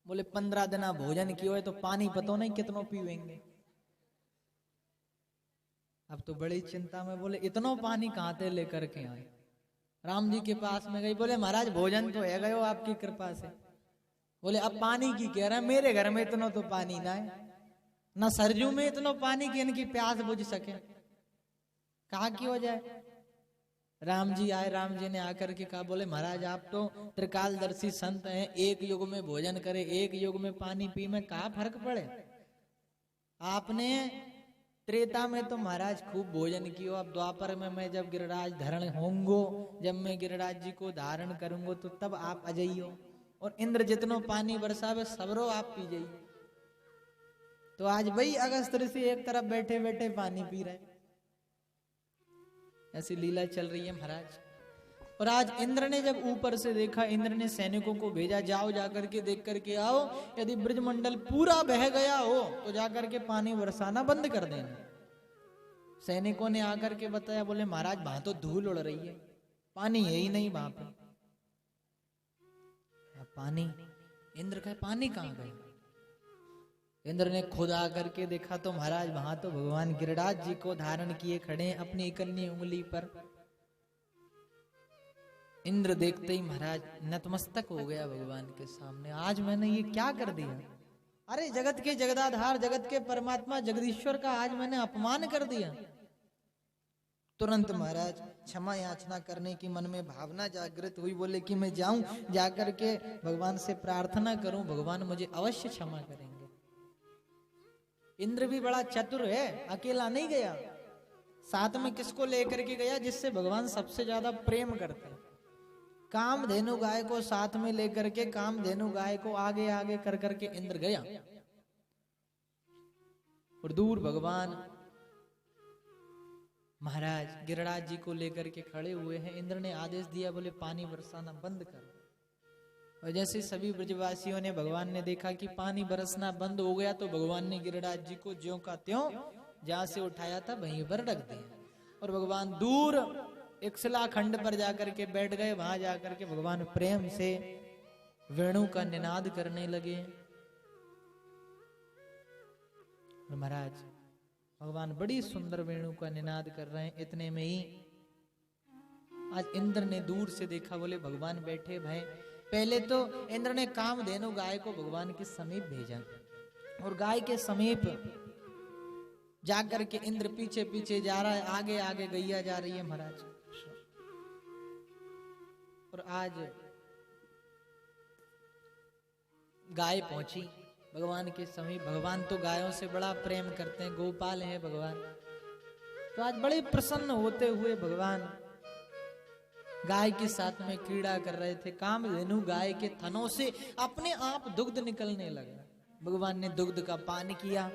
बोले 15 दिन भोजन कियो है तो पानी पतो नहीं कितनों पीवेंगे। अब तो बड़ी चिंता में। बोले इतनो पानी कहां से लेकर के आए। राम जी के पास में गई। बोले महाराज भोजन तो है गयो आपकी कृपा से, बोले अब पानी की कह रहा है, मेरे घर में इतना तो पानी ना है, ना सरजू में इतना पानी की इनकी प्यास बुझ सके, कहा की हो जाए। राम जी आए, राम जी ने आकर के कहा, बोले महाराज आप तो त्रिकालदर्शी संत हैं, एक युग में भोजन करे एक युग में पानी पी में कहा फर्क पड़े। आपने त्रेता में तो महाराज खूब भोजन किया, अब द्वापर में मैं जब गिरिराज धारण होंगो, जब मैं गिरिराज जी को धारण करूंगो तो तब आप अजइयो, और इंद्र जितनो पानी बरसावे सबरो आप पी जाइए। तो आज भाई अगस्त ऋषि एक तरफ बैठे बैठे पानी पी रहे, ऐसी लीला चल रही है महाराज। और आज इंद्र ने जब ऊपर से देखा, इंद्र ने सैनिकों को भेजा, जाओ जाकर के देख करके आओ, यदि ब्रजमंडल पूरा बह गया हो तो जाकर के पानी बरसाना बंद कर देना। सैनिकों ने आकर के बताया, बोले महाराज वहां तो धूल उड़ रही है, पानी है ही नहीं वहां पे। पानी, इंद्र कहे पानी कहां गया? इंद्र ने खुद आकर के देखा तो महाराज वहां तो भगवान गिरिराज जी को धारण किए खड़े अपनी इकन्नी उंगली पर। इंद्र देखते ही महाराज नतमस्तक हो गया भगवान के सामने, आज मैंने ये क्या कर दिया? अरे जगत के जगदाधार, जगत के परमात्मा जगदीश्वर का आज मैंने अपमान कर दिया। तुरंत महाराज क्षमा याचना करने की मन में भावना जागृत हुई, बोले कि मैं जाऊं, जाकर के भगवान से प्रार्थना करूं, भगवान मुझे अवश्य क्षमा करेंगे। इंद्र भी बड़ा चतुर है, अकेला नहीं गया, साथ में किसको लेकर के गया? जिससे भगवान सबसे ज्यादा प्रेम करते हैं। कामधेनु गाय को साथ में लेकर के, कामधेनु गाय को आगे आगे कर करके इंद्र गया, और दूर भगवान महाराज गिरिराज जी को लेकर के खड़े हुए हैं। इंद्र ने आदेश दिया, बोले पानी बरसाना बंद कर। और जैसे सभी ब्रजवासियों ने, भगवान ने देखा कि पानी बरसना बंद हो गया, तो भगवान ने गिरिराज जी को ज्यों का त्यों जहां से उठाया था वहीं पर रख दिया, और भगवान दूर एक शिलाखंड पर जाकर के बैठ गए। वहां जाकर के भगवान प्रेम से वेणु का निनाद करने लगे। महाराज भगवान बड़ी सुंदर वेणु का निनाद कर रहे हैं। इतने में ही आज इंद्र ने दूर से देखा, बोले भगवान बैठे भय। पहले तो इंद्र ने कामधेनु गाय को भगवान के समीप भेजा, और गाय के समीप जाकर के इंद्र पीछे पीछे जा रहा है, आगे आगे गैया जा रही है महाराज। और आज गाय पहुंची भगवान के समीप। भगवान तो गायों से बड़ा प्रेम करते हैं, गोपाल हैं भगवान। तो आज बड़े प्रसन्न होते हुए भगवान गाय के साथ में क्रीड़ा कर रहे थे। कामधेनु गाय के थनों से अपने आप दुग्ध निकलने लगा। भगवान ने दुग्ध का पान किया।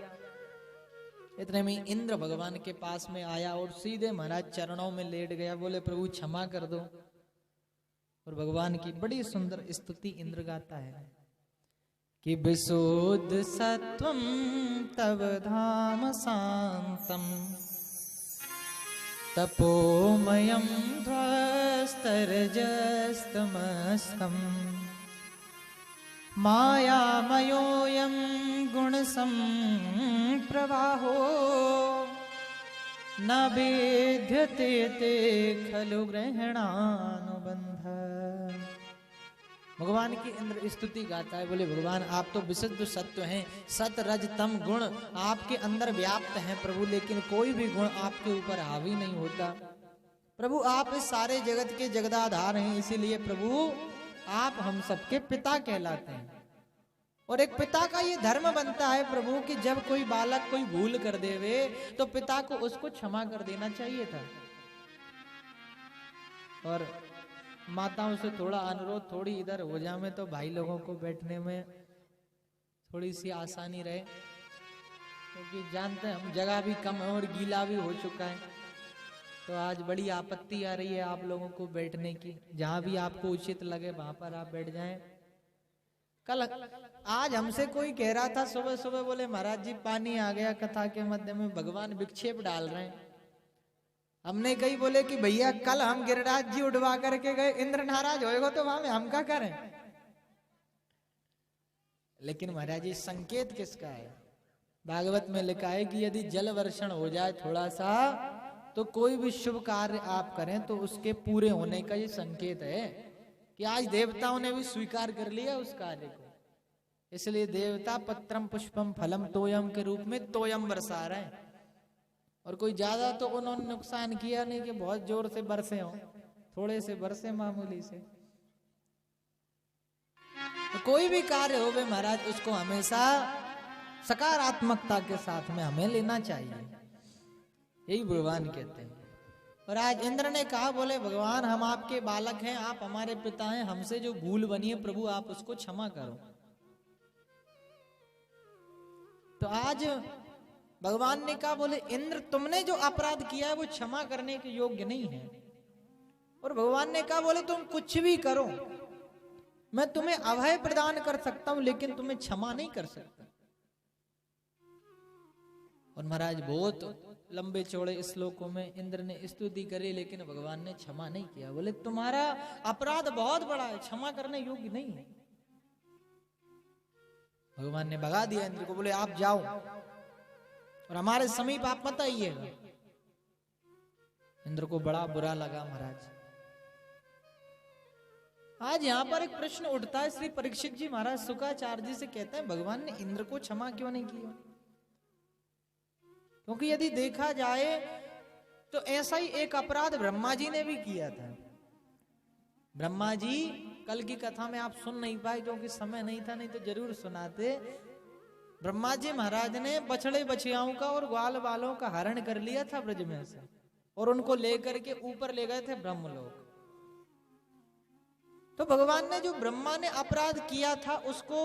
इतने में इंद्र भगवान के पास में आया और सीधे महाराज चरणों में लेट गया। बोले प्रभु क्षमा कर दो। और भगवान की बड़ी सुंदर स्तुति इंद्र गाता है कि विशुद्ध सत्वं तव धाम शांतम तपोमयं ध्वस्तरजस्तमस्कम् मायामयोऽयं गुणसम्प्रवाहो न वेद्यते ते खलु ग्रहणानुबन्ध। भगवान की इंद्र स्तुति गाता है। बोले भगवान आप तो विशुद्ध सत्व हैं, सत रज तम गुण आपके अंदर व्याप्त हैं प्रभु, लेकिन कोई भी गुण आपके ऊपर हावी नहीं होता। प्रभु आप इस सारे जगत के जगदाधार हैं, इसीलिए प्रभु आप हम सबके पिता कहलाते हैं। और एक पिता का ये धर्म बनता है प्रभु कि जब कोई बालक कोई भूल कर देवे तो पिता को उसको क्षमा कर देना चाहिए था। और माताओं से थोड़ा अनुरोध, थोड़ी इधर हो जाए तो भाई लोगों को बैठने में थोड़ी सी आसानी रहे, क्योंकि जानते हैं हम जगह भी कम है और गीला भी हो चुका है। तो आज बड़ी आपत्ति आ रही है आप लोगों को बैठने की। जहां भी आपको उचित लगे वहां पर आप बैठ जाएं। कल आज हमसे कोई कह रहा था सुबह सुबह, बोले महाराज जी पानी आ गया कथा के मध्य में, भगवान विक्षेप डाल रहे हैं। हमने कही बोले कि भैया कल हम गिरिराज जी उठवा करके गए, इंद्र नाराज होएगा तो वहां में हम क्या करें। लेकिन महाराज जी संकेत किसका है? भागवत में लिखा है कि यदि जल वर्षण हो जाए थोड़ा सा तो कोई भी शुभ कार्य आप करें तो उसके पूरे होने का ये संकेत है कि आज देवताओं ने भी स्वीकार कर लिया उस कार्य को। इसलिए देवता पत्रम पुष्पम फलम तोयम के रूप में तोयम बरसा रहे हैं। और कोई ज्यादा तो उन्होंने नुकसान किया नहीं कि बहुत जोर से बरसे हो, थोड़े से बरसे मामूली से। तो कोई भी कार्य हो वे महाराज उसको हमेशा सकारात्मकता के साथ में हमें लेना चाहिए, यही भगवान कहते हैं। और आज इंद्र ने कहा, बोले भगवान हम आपके बालक हैं, आप हमारे पिता हैं, हमसे जो भूल बनी है प्रभु आप उसको क्षमा करो। तो आज भगवान ने कहा, बोले इंद्र तुमने जो अपराध किया है वो क्षमा करने के योग्य नहीं है। और भगवान ने कहा, बोले तुम कुछ भी करो मैं तुम्हें अभय प्रदान कर सकता हूं लेकिन तुम्हें क्षमा नहीं कर सकता। और महाराज बहुत लंबे चौड़े श्लोकों में इंद्र ने स्तुति करी लेकिन भगवान ने क्षमा नहीं किया। बोले तुम्हारा अपराध बहुत बड़ा है, क्षमा करने योग्य नहीं है। भगवान ने भगा दिया इंद्र को, बोले आप जाओ और हमारे समीप आप मत आइएगा। इंद्र को बड़ा बुरा लगा महाराज। आज यहां पर एक प्रश्न उठता है, श्री परीक्षित जी महाराज शुक्राचार्य जी से कहते हैं भगवान ने इंद्र को क्षमा क्यों नहीं किया? क्योंकि यदि देखा जाए तो ऐसा ही एक अपराध ब्रह्मा जी ने भी किया था। ब्रह्मा जी कल की कथा में आप सुन नहीं पाए क्योंकि समय नहीं था, नहीं तो जरूर सुनाते। ब्रह्मा जी महाराज ने बछड़े बछियाओं का और ग्वाल बालों का हरण कर लिया था ब्रज में से और उनको लेकर के ऊपर ले गए थे ब्रह्मलोक। तो भगवान ने जो ब्रह्मा ने अपराध किया था उसको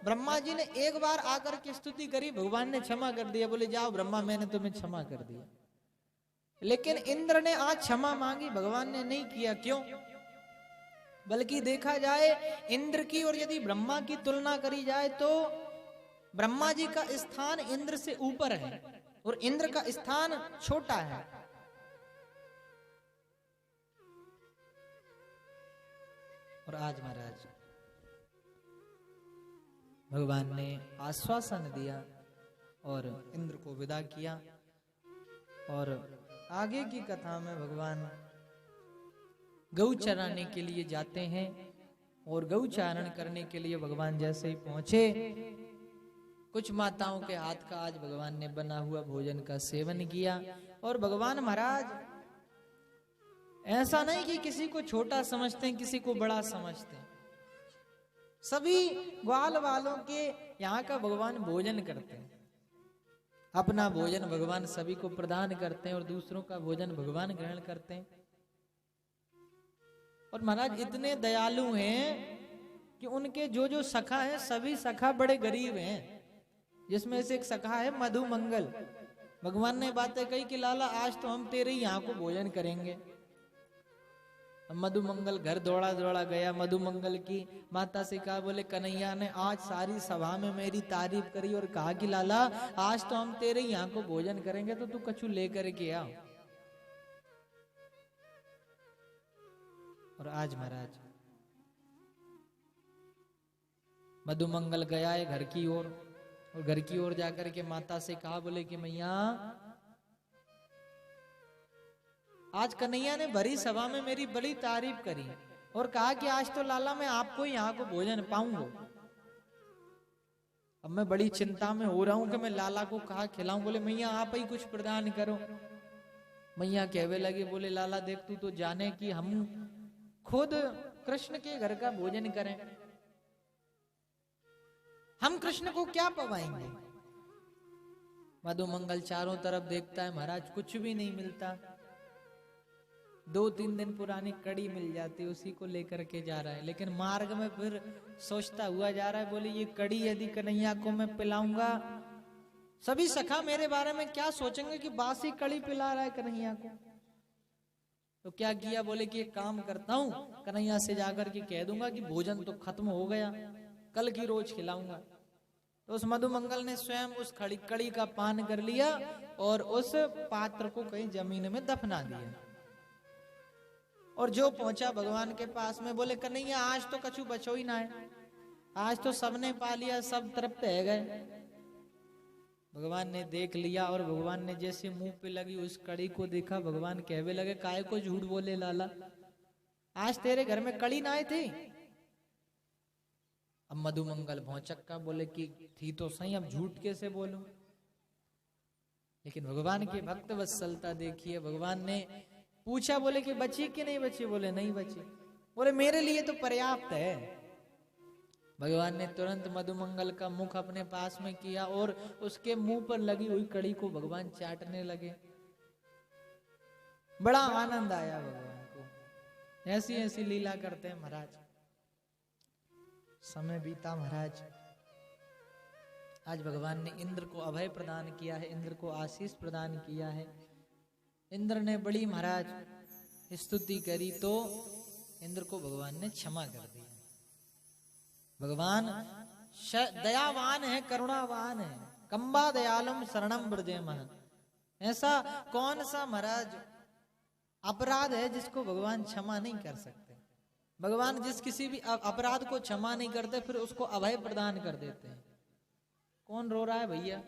ब्रह्मा जी ने एक बार आकर के स्तुति करी, भगवान ने क्षमा कर दिया। बोले जाओ ब्रह्मा मैंने तुम्हें क्षमा कर दिया। लेकिन इंद्र ने आज क्षमा मांगी, भगवान ने नहीं किया। क्यों? बल्कि देखा जाए इंद्र की और यदि ब्रह्मा की तुलना करी जाए तो ब्रह्मा जी का स्थान इंद्र से ऊपर है और इंद्र का स्थान छोटा है। और आज महाराज भगवान ने आश्वासन दिया और इंद्र को विदा किया। और आगे की कथा में भगवान गौ चराने के लिए जाते हैं और गौ चारण करने के लिए भगवान जैसे ही पहुंचे, कुछ माताओं के हाथ का आज भगवान ने बना हुआ भोजन का सेवन किया। और भगवान महाराज ऐसा नहीं कि किसी को छोटा समझते हैं, किसी को बड़ा समझते हैं। सभी ग्वाल वालों के यहाँ का भगवान भोजन करते हैं। अपना भोजन भगवान सभी को प्रदान करते हैं और दूसरों का भोजन भगवान ग्रहण करते हैं। और महाराज इतने दयालु हैं कि उनके जो जो सखा हैं सभी सखा बड़े गरीब हैं। जिसमें से एक सखा है मधुमंगल। भगवान ने बातें कही कि लाला आज तो हम तेरे यहाँ को भोजन करेंगे। मधुमंगल घर दौड़ा दौड़ा गया, मधुमंगल की माता से कहा, बोले कन्हैया ने आज सारी सभा में मेरी तारीफ करी और कहा कि लाला आज तो हम तेरे यहाँ को भोजन करेंगे तो तू कछु लेकर के आ। और आज महाराज मधुमंगल गया है घर की ओर और घर की ओर जाकर के माता से कहा, बोले कि मैया आज कन्हैया ने भरी सभा में मेरी बड़ी तारीफ करी और कहा कि आज तो लाला मैं आपको यहाँ को भोजन पाऊंगा। अब मैं बड़ी चिंता में हो रहा हूं कि मैं लाला को कहा खिलाऊं। बोले मैया आप ही कुछ प्रदान करो। मैया कहवे लगे, बोले लाला देख तू तो जाने कि हम खुद कृष्ण के घर का भोजन करें, हम कृष्ण को क्या पवाएंगे। मधुमंगल चारों तरफ देखता है, महाराज कुछ भी नहीं मिलता। 2-3 दिन पुरानी कड़ी मिल जाती, उसी को लेकर के जा रहा है। लेकिन मार्ग में फिर सोचता हुआ जा रहा है, बोले ये कड़ी यदि कन्हैया को मैं पिलाऊंगा सभी सखा मेरे बारे में क्या सोचेंगे कि बासी कड़ी पिला रहा है कन्हैया को। तो क्या किया, बोले कि एक काम करता हूं, कन्हैया से जाकर के कह दूंगा कि भोजन तो खत्म हो गया, कल की रोज खिलाऊंगा। तो उस मधुमंगल ने स्वयं उस कड़ी का पान कर लिया और उस पात्र को कहीं जमीन में दफना दिया। और जो पहुंचा भगवान के पास में, बोले कन्हैया आज तो कछु बचो ही ना है, आज तो सबने पा लिया, सब तृप्त है गए। भगवान ने देख लिया और भगवान ने जैसे मुंह पे लगी उस कड़ी को देखा, भगवान कहवे लगे काहे को झूठ बोले लाला, आज तेरे घर में कड़ी ना आई थी। अब मधुमंगल भौचक्का बोले कि थी तो सही, अब झूठ कैसे बोलूं। लेकिन भगवान के भक्त वत्सलता देखिए, भगवान ने पूछा बोले कि बची कि नहीं बची, बोले नहीं बची। बोले मेरे लिए तो पर्याप्त है। भगवान ने तुरंत मधुमंगल का मुख अपने पास में किया और उसके मुंह पर लगी हुई कड़ी को भगवान चाटने लगे। बड़ा आनंद आया भगवान को। ऐसी ऐसी लीला करते हैं महाराज। समय बीता महाराज, आज भगवान ने इंद्र को अभय प्रदान किया है, इंद्र को आशीष प्रदान किया है। इंद्र ने बड़ी महाराज स्तुति करी तो इंद्र को भगवान ने क्षमा कर दिया। भगवान दयावान है, करुणावान है। कंबा दयालम शरणम ब्रजेमः। ऐसा कौन सा महाराज अपराध है जिसको भगवान क्षमा नहीं कर सकते। भगवान जिस किसी भी अपराध को क्षमा नहीं करते फिर उसको अभय प्रदान कर देते हैं। कौन रो रहा है भैया?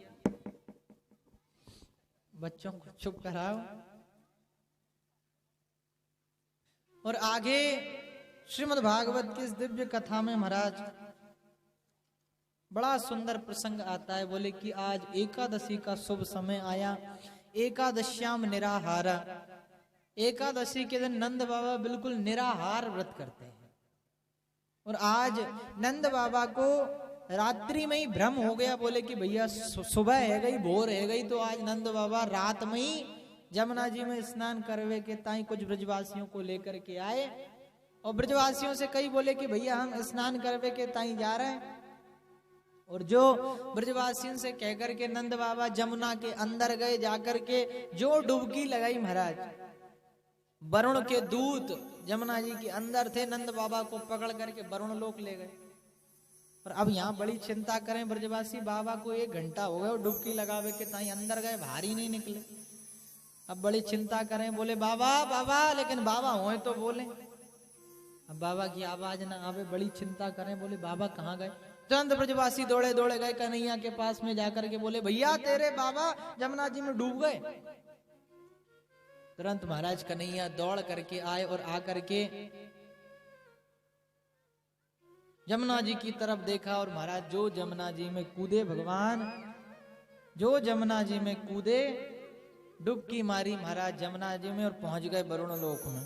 बच्चों को चुप कराओ। और आगे श्रीमद् भागवत की इस दिव्य कथा में महाराज बड़ा सुंदर प्रसंग आता है। बोले कि आज एकादशी का शुभ समय आया। एकादश्याम निराहारा। एकादशी के दिन नंद बाबा बिल्कुल निराहार व्रत करते हैं। और आज नंद बाबा को रात्रि में ही भ्रम हो गया। बोले कि भैया सुबह है गई, भोर है गई, तो आज नंद बाबा रात में ही जमुना जी में स्नान करवे के ताई कुछ ब्रजवासियों को लेकर के आए। और ब्रजवासियों से कई बोले कि भैया हम स्नान करवे के ताई जा रहे हैं। और जो ब्रजवासियों से कहकर के नंद बाबा जमुना के अंदर गए। जाकर के जो डुबकी लगाई महाराज, वरुण के दूत जमुना जी के अंदर थे, नंद बाबा को पकड़ करके वरुण लोक ले गए। और अब यहाँ बड़ी चिंता करें ब्रजवासी, बाबा को 1 घंटा हो गया डुबकी लगावे के ताई अंदर गए, बाहर ही नहीं निकले। अब बड़ी चिंता करें, बोले बाबा बाबा, लेकिन बाबा होए तो बोले। अब बाबा की आवाज ना आवे, बड़ी चिंता करें, बोले बाबा कहाँ गए। तुरंत ब्रजवासी दौड़े दौड़े गए कन्हैया के पास में जाकर के बोले भैया तेरे बाबा जमुना जी में डूब गए। तुरंत महाराज कन्हैया दौड़ करके आए और आकर के जमुना जी की तरफ देखा। और महाराज जो जमुना जी में कूदे भगवान, जो जमुना जी में कूदे, डुबकी मारी महाराज जमुना जी में और पहुंच गए वरुण लोक में।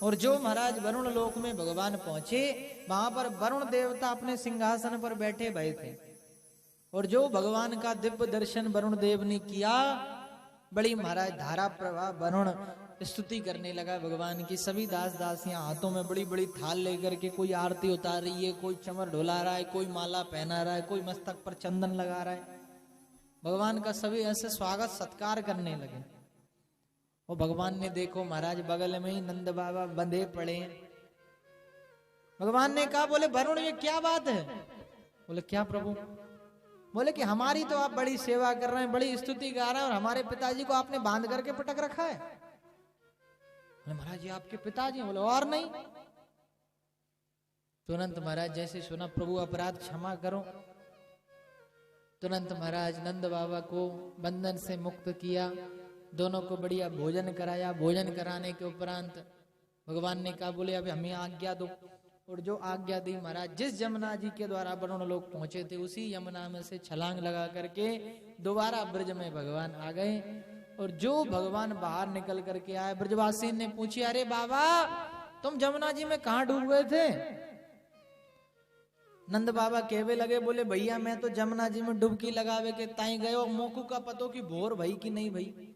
और जो महाराज वरुण लोक में भगवान पहुंचे, वहां पर वरुण देवता अपने सिंहासन पर बैठे भये थे। और जो भगवान का दिव्य दर्शन वरुण देव ने किया, बड़ी महाराज धारा प्रवाह वरुण स्तुति करने लगा भगवान की। सभी दास दासियां हाथों में बड़ी बड़ी थाल लेकर के कोई आरती उतार रही है, कोई चमर ढोला रहा है, कोई माला पहना रहा है, कोई मस्तक पर चंदन लगा रहा है। भगवान का सभी ऐसे स्वागत सत्कार करने लगे। और भगवान ने देखो महाराज बगल में ही नंद बाबा बंधे पड़े हैं। भगवान ने कहा, बोले वरुण ये क्या बात है? बोले क्या प्रभु? बोले कि हमारी तो आप बड़ी सेवा कर रहे हैं, बड़ी स्तुति गा रहे हैं, और हमारे पिताजी को आपने बांध करके पटक रखा है। बोले महाराज ये आपके पिताजी? बोले और नहीं। तुरंत महाराज जैसे सुना प्रभु अपराध क्षमा करो, तुरंत महाराज नंद बाबा को बंधन से मुक्त किया। दोनों को बढ़िया भोजन कराया। भोजन कराने के उपरांत भगवान ने कहा, बोले अभी हमें आज्ञा दो। और जो आज्ञा दी महाराज, जिस यमुना जी के द्वारा वरुण लोग पहुंचे थे उसी यमुना में से छलांग लगा करके दोबारा ब्रज में भगवान आ गए। और जो भगवान बाहर निकल करके आए, ब्रजवासी ने पूछी, अरे बाबा तुम जमुना जी में कहाँ डूब गए थे? नंद बाबा कहवे लगे, बोले भैया मैं तो जमुना जी में डुबकी लगावे के ताई गए, और मोकू का पतो की भोर भई कि नहीं भई।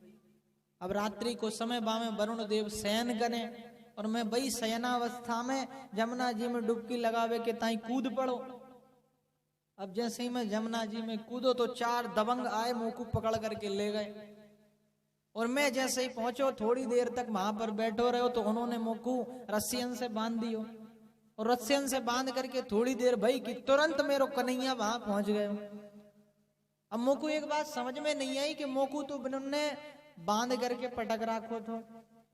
अब रात्रि को समय बामे वरुण देव शयन करें, और मैं वही शयनावस्था में जमुना जी में डुबकी लगावे के ताई कूद पड़ो। अब जैसे ही मैं जमुना जी में कूदो तो 4 दबंग आए, मोकू पकड़ करके ले गए। और मैं जैसे ही पहुंचो, थोड़ी देर तक वहां पर बैठो रहो, तो उन्होंने मोकू रस्सियन से बांध दियो। और रस्सियन से बांध करके थोड़ी देर भई कि तुरंत मेरो कन्हैया वहां पहुंच गए। अब मोकू एक बात समझ में नहीं आई कि मोकू तो उन्होंने बांध करके पटक रखो तो,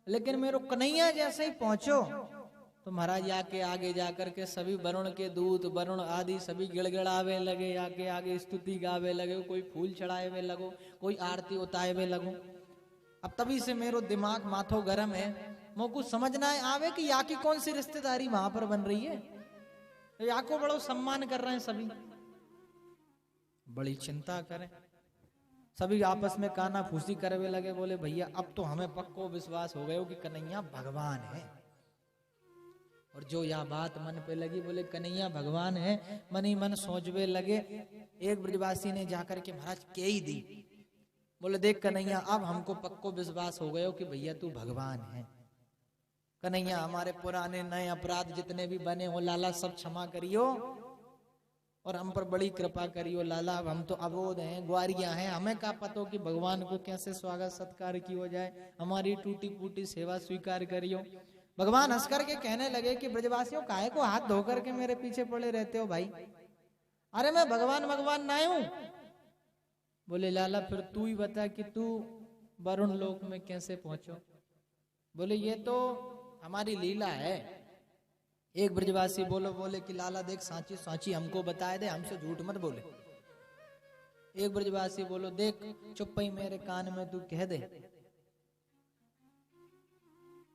लेकिन मेरो कन्हैया जैसे ही पहुंचो तो महाराज आके आगे जाकर के सभी वरुण के दूत, वरुण आदि सभी गिड़गिड़ावे लगे, आके आगे स्तुति गावे लगे, कोई फूल चढ़ाए हुए लगो, कोई आरती उताए हुए लगो। अब तभी से मेरो दिमाग माथो गरम है, मोको समझना है आवे कि या की कौन सी रिश्तेदारी वहां पर बन रही है। या को बड़ो सम्मान कर रहे हैं सभी, बड़ी चिंता करें। सभी आपस में काना फूसी करवे लगे, बोले भैया अब तो हमें पक्को विश्वास हो गया कि कन्हैया भगवान है। और जो यह बात मन पे लगी, बोले कन्हैया भगवान है, मन ही मन सोचवे लगे। एक ब्रजवासी ने जाकर के महाराज के ही दी, बोले देख कन्हैया अब हमको पक्को विश्वास हो गया कि भैया तू भगवान है। कन्हैया हमारे पुराने नए अपराध जितने भी बने हो लाला सब क्षमा करियो और हम पर बड़ी कृपा करियो लाला। अब हम तो अबोध हैं, ग्वारियां हैं, हमें क्या पता हो कि भगवान को कैसे स्वागत सत्कार की हो जाए, हमारी टूटी फूटी सेवा स्वीकार करियो। भगवान हंस करके कहने लगे कि ब्रजवासियों काहे को हाथ धो करके मेरे पीछे पड़े रहते हो भाई, अरे मैं भगवान भगवान ना हूं। बोले लाला फिर तू ही बता कि तू वरुण लोक में कैसे पहुंचो। बोले ये तो हमारी लीला है। एक ब्रजवासी बोले कि लाला देख साची साची हमको बताए दे, हमसे झूठ मत बोले। एक ब्रजवासी बोलो देख चुप ही मेरे कान में तू कह दे।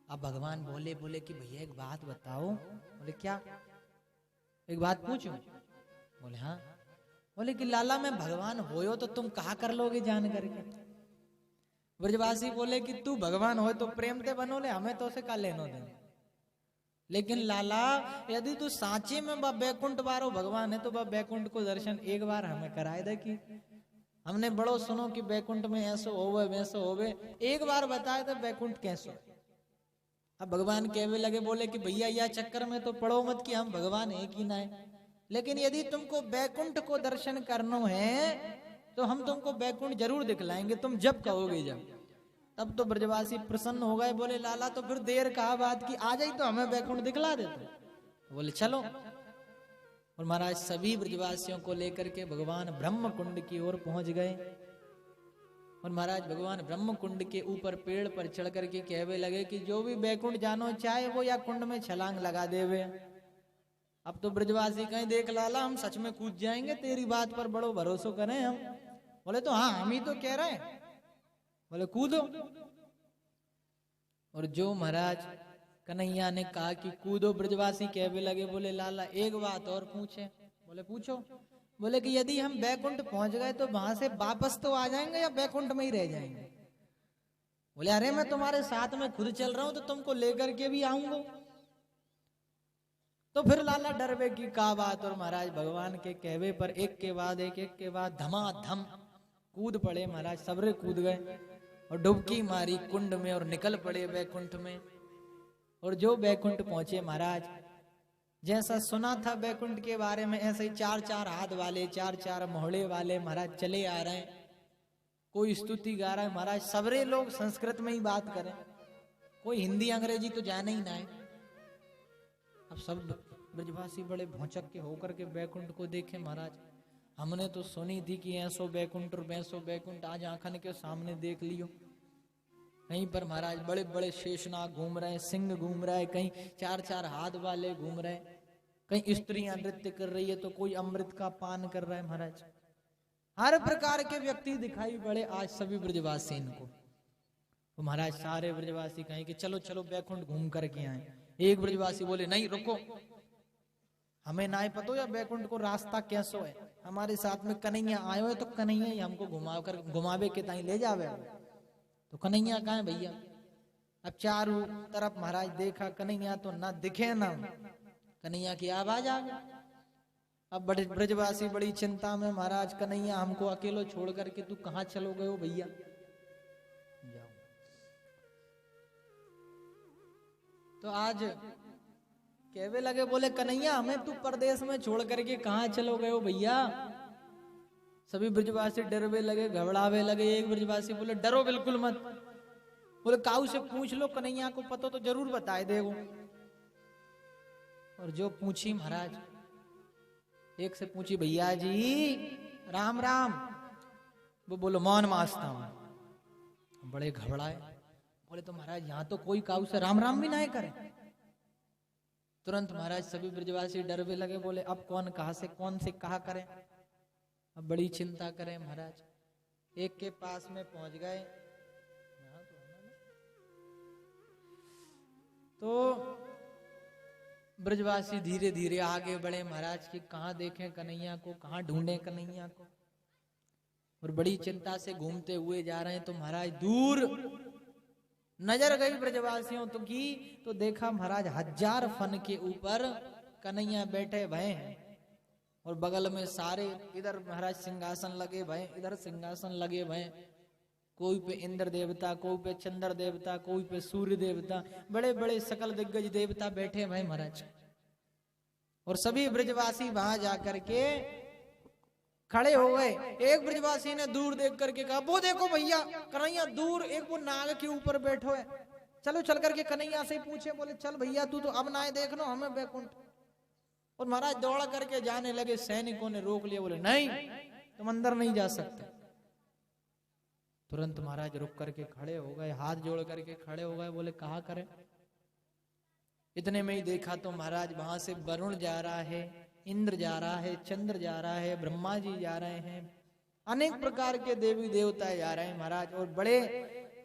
अब भगवान बोले कि भैया एक बात बताओ। बोले क्या, एक बात पूछूं? बोले हाँ। बोले कि लाला मैं भगवान होयो तो तुम कहा कर लोगे जान करके। ब्रजवासी बोले कि तू भगवान हो तो प्रेम ते बनोले, हमें तो उसे का लेनो दे। लेकिन लाला यदि तू सांचे में बैकुंठ वारो भगवान है तो वह बैकुंठ को दर्शन एक बार हमें कराए दे। कि हमने बड़ो सुनो कि बैकुंठ में ऐसो होवे वैसो होवे, एक बार बताए तो बैकुंठ कैसो। अब भगवान कहवे लगे, बोले कि भैया यह चक्कर में तो पड़ो मत कि हम भगवान है कि ना है, लेकिन यदि तुमको बैकुंठ को दर्शन करना है तो हम तुमको बैकुंठ जरूर दिखलाएंगे, तुम जब कहोगे जब। तब तो ब्रजवासी प्रसन्न हो गए, बोले लाला तो फिर देर कहा बात की, आ जाई तो हमें बैकुंठ दिखला देते। बोले चलो। और महाराज सभी ब्रजवासियों को लेकर के भगवान ब्रह्म कुंड की ओर पहुंच गए। और महाराज भगवान ब्रह्म कुंड के ऊपर पेड़ पर चढ़ करके कहवे लगे कि जो भी बैकुंठ जानो चाहे वो या कुंड में छलांग लगा देवे। अब तो ब्रजवासी कहें देख लाला हम सच में कूद जाएंगे, तेरी बात पर बड़ो भरोसा करें हम। बोले तो हाँ हम ही तो कह रहे हैं। बोले कूदो। और जो महाराज कन्हैया ने कहा कि कूदो, ब्रजवासी कहवे लगे, बोले लाला एक बात और पूछे। बोले पूछो। बोले कि यदि हम बैकुंठ पहुंच गए तो वहां से वापस तो आ जाएंगे या बैकुंठ में ही रह जाएंगे। बोले अरे मैं तुम्हारे साथ में खुद चल रहा हूं तो तुमको लेकर के भी आऊंगा। तो फिर लाला डरवे की का बात। और महाराज भगवान के कहवे पर एक के बाद एक के बाद धमाधम कूद पड़े। महाराज सबरे कूद गए और डुबकी मारी कुंड में और निकल पड़े बैकुंठ में। और जो बैकुंठ पहुंचे महाराज, जैसा सुना था बैकुंठ के बारे में ऐसे ही चार चार हाथ वाले, चार चार मोहड़े वाले महाराज चले आ रहे हैं। कोई स्तुति गा रहा है महाराज, सबरे लोग संस्कृत में ही बात करें, कोई हिंदी अंग्रेजी तो जाने ही ना है। अब सब ब्रजवासी बड़े भौचक के होकर के बैकुंठ को देखे। महाराज हमने तो सुनी थी कि ऐसो बैकुंठ और वैसो बैकुंठ, आज आंखन के सामने देख लियो। कहीं पर महाराज बड़े बड़े शेषनाग घूम रहे हैं, सिंह घूम रहा है, कहीं चार चार हाथ वाले घूम रहे हैं, कहीं स्त्रियां नृत्य कर रही है तो कोई अमृत का पान कर रहा है। महाराज हर प्रकार के व्यक्ति दिखाई पड़े आज सभी ब्रजवासी इनको। तो महाराज सारे ब्रजवासी कहें कि चलो चलो बैकुंठ घूम करके आए। एक ब्रजवासी बोले नहीं रुको, हमें ना पतो या बैकुंठ को रास्ता कैसो है, हमारे साथ में कन्हैया आयो है तो कन्हैया ही हमको घुमावे के ताई ले जावे। तो कन्हैया कहाँ है भैया? अब चारों तरफ महाराज देखा, कन्हैया तो ना दिखे ना कन्हैया की आवाज आ गई। अब बड़े ब्रजवासी बड़ी चिंता में, महाराज कन्हैया हमको अकेलो छोड़ करके तू कहाँ चलो गए हो भैया? जाओ। तो आज कहवे लगे, बोले कन्हैया हमें तू परदेश में छोड़ करके कहाँ चलो गए हो भैया? सभी ब्रजवासी डरवे लगे, घबरावे लगे। एक ब्रजवासी बोले डरो बिल्कुल मत। बोले काऊ से पूछ लो, कन्हैया को पता तो जरूर बताए देगो। और जो पूछी महाराज, एक से पूछी भैया जी राम राम, वो बोलो मौन मास्ता हूं। बड़े घबराए, बोले तो महाराज यहाँ तो कोई काऊ से राम राम भी ना करे। तुरंत महाराज सभी ब्रजवासी डरवे लगे, बोले अब कौन कहा से कौन से कहा करे। अब बड़ी चिंता करें महाराज। एक के पास में पहुंच गए तो ब्रजवासी धीरे धीरे आगे बढ़े महाराज कि कहाँ देखें कन्हैया को, कहाँ ढूंढे कन्हैया को। और बड़ी चिंता से घूमते हुए जा रहे हैं तो महाराज दूर नजर गई ब्रजवासियों तो की, तो देखा महाराज 1000 फन के ऊपर कन्हैया बैठे भय हैं और बगल में सारे, इधर महाराज सिंहासन लगे भय, इधर सिंहासन लगे भय, कोई पे इंद्र देवता, कोई पे चंद्र देवता, कोई पे सूर्य देवता, बड़े बड़े सकल दिग्गज देवता बैठे भय महाराज। और सभी ब्रजवासी वहां जाकर के खड़े हो गए। एक ब्रजवासी ने दूर देख करके कहा, वो देखो भैया कन्हैया दूर, एक वो नाग के ऊपर बैठो है, चलो चल करके कन्हैया से पूछे। बोले चल भैया तू तो अब ना आए, देख लो हमें वैकुंठ। और महाराज दौड़ करके जाने लगे, सैनिकों ने रोक लिया, बोले नहीं तुम अंदर नहीं जा सकते। तुरंत महाराज रुक करके खड़े हो गए, हाथ जोड़ करके खड़े हो गए, बोले कहा करें। इतने में ही देखा तो महाराज वहां से वरुण जा रहा है, इंद्र जा रहा है, चंद्र जा रहा है, ब्रह्मा जी जा रहे हैं, अनेक प्रकार के देवी देवता जा रहे हैं महाराज। और बड़े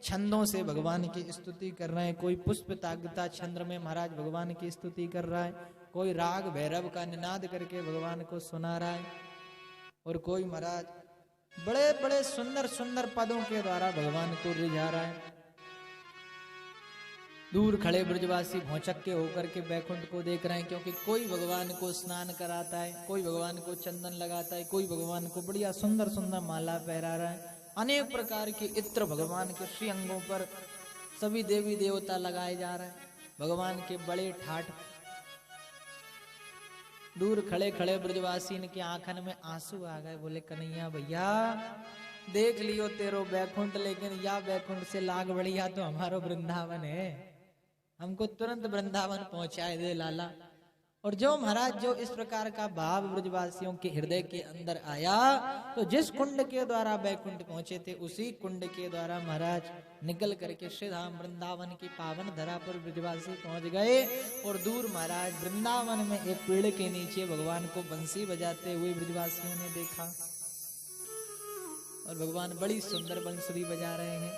छंदों से भगवान की स्तुति कर रहे हैं। कोई पुष्प तागता छंद्र में महाराज भगवान की स्तुति कर रहा है, कोई राग भैरव का निनाद करके भगवान को सुना रहा है, और कोई महाराज बड़े बड़े सुंदर सुंदर पदों के द्वारा भगवान को रिझा रहा है। दूर खड़े ब्रजवासी भौचक के होकर के बैकुंठ को देख रहे हैं, क्योंकि कोई भगवान को स्नान कराता है, कोई भगवान को चंदन लगाता है, कोई भगवान को बढ़िया सुंदर सुंदर माला पहरा रहा है, अनेक प्रकार के इत्र भगवान के श्री अंगों पर सभी देवी देवता लगाए जा रहे हैं, भगवान के बड़े ठाठ। दूर खड़े खड़े ब्रजवासी के आंखन में आंसू आ गए। बोले कन्हैया भैया देख लियो तेरो बैकुंठ, लेकिन या बैकुंठ से लाग बढ़िया तो हमारो वृंदावन है, हमको तुरंत वृंदावन पहुंचाए दे लाला। और जो महाराज जो इस प्रकार का भाव ब्रजवासियों के हृदय के अंदर आया, तो जिस कुंड के द्वारा बैकुंठ पहुंचे थे उसी कुंड के द्वारा महाराज निकल करके श्री धाम वृंदावन की पावन धरा पर ब्रजवासी पहुंच गए। और दूर महाराज वृंदावन में एक पेड़ के नीचे भगवान को बंसी बजाते हुए ब्रजवासियों ने देखा, और भगवान बड़ी सुंदर बंसुरी बजा रहे हैं।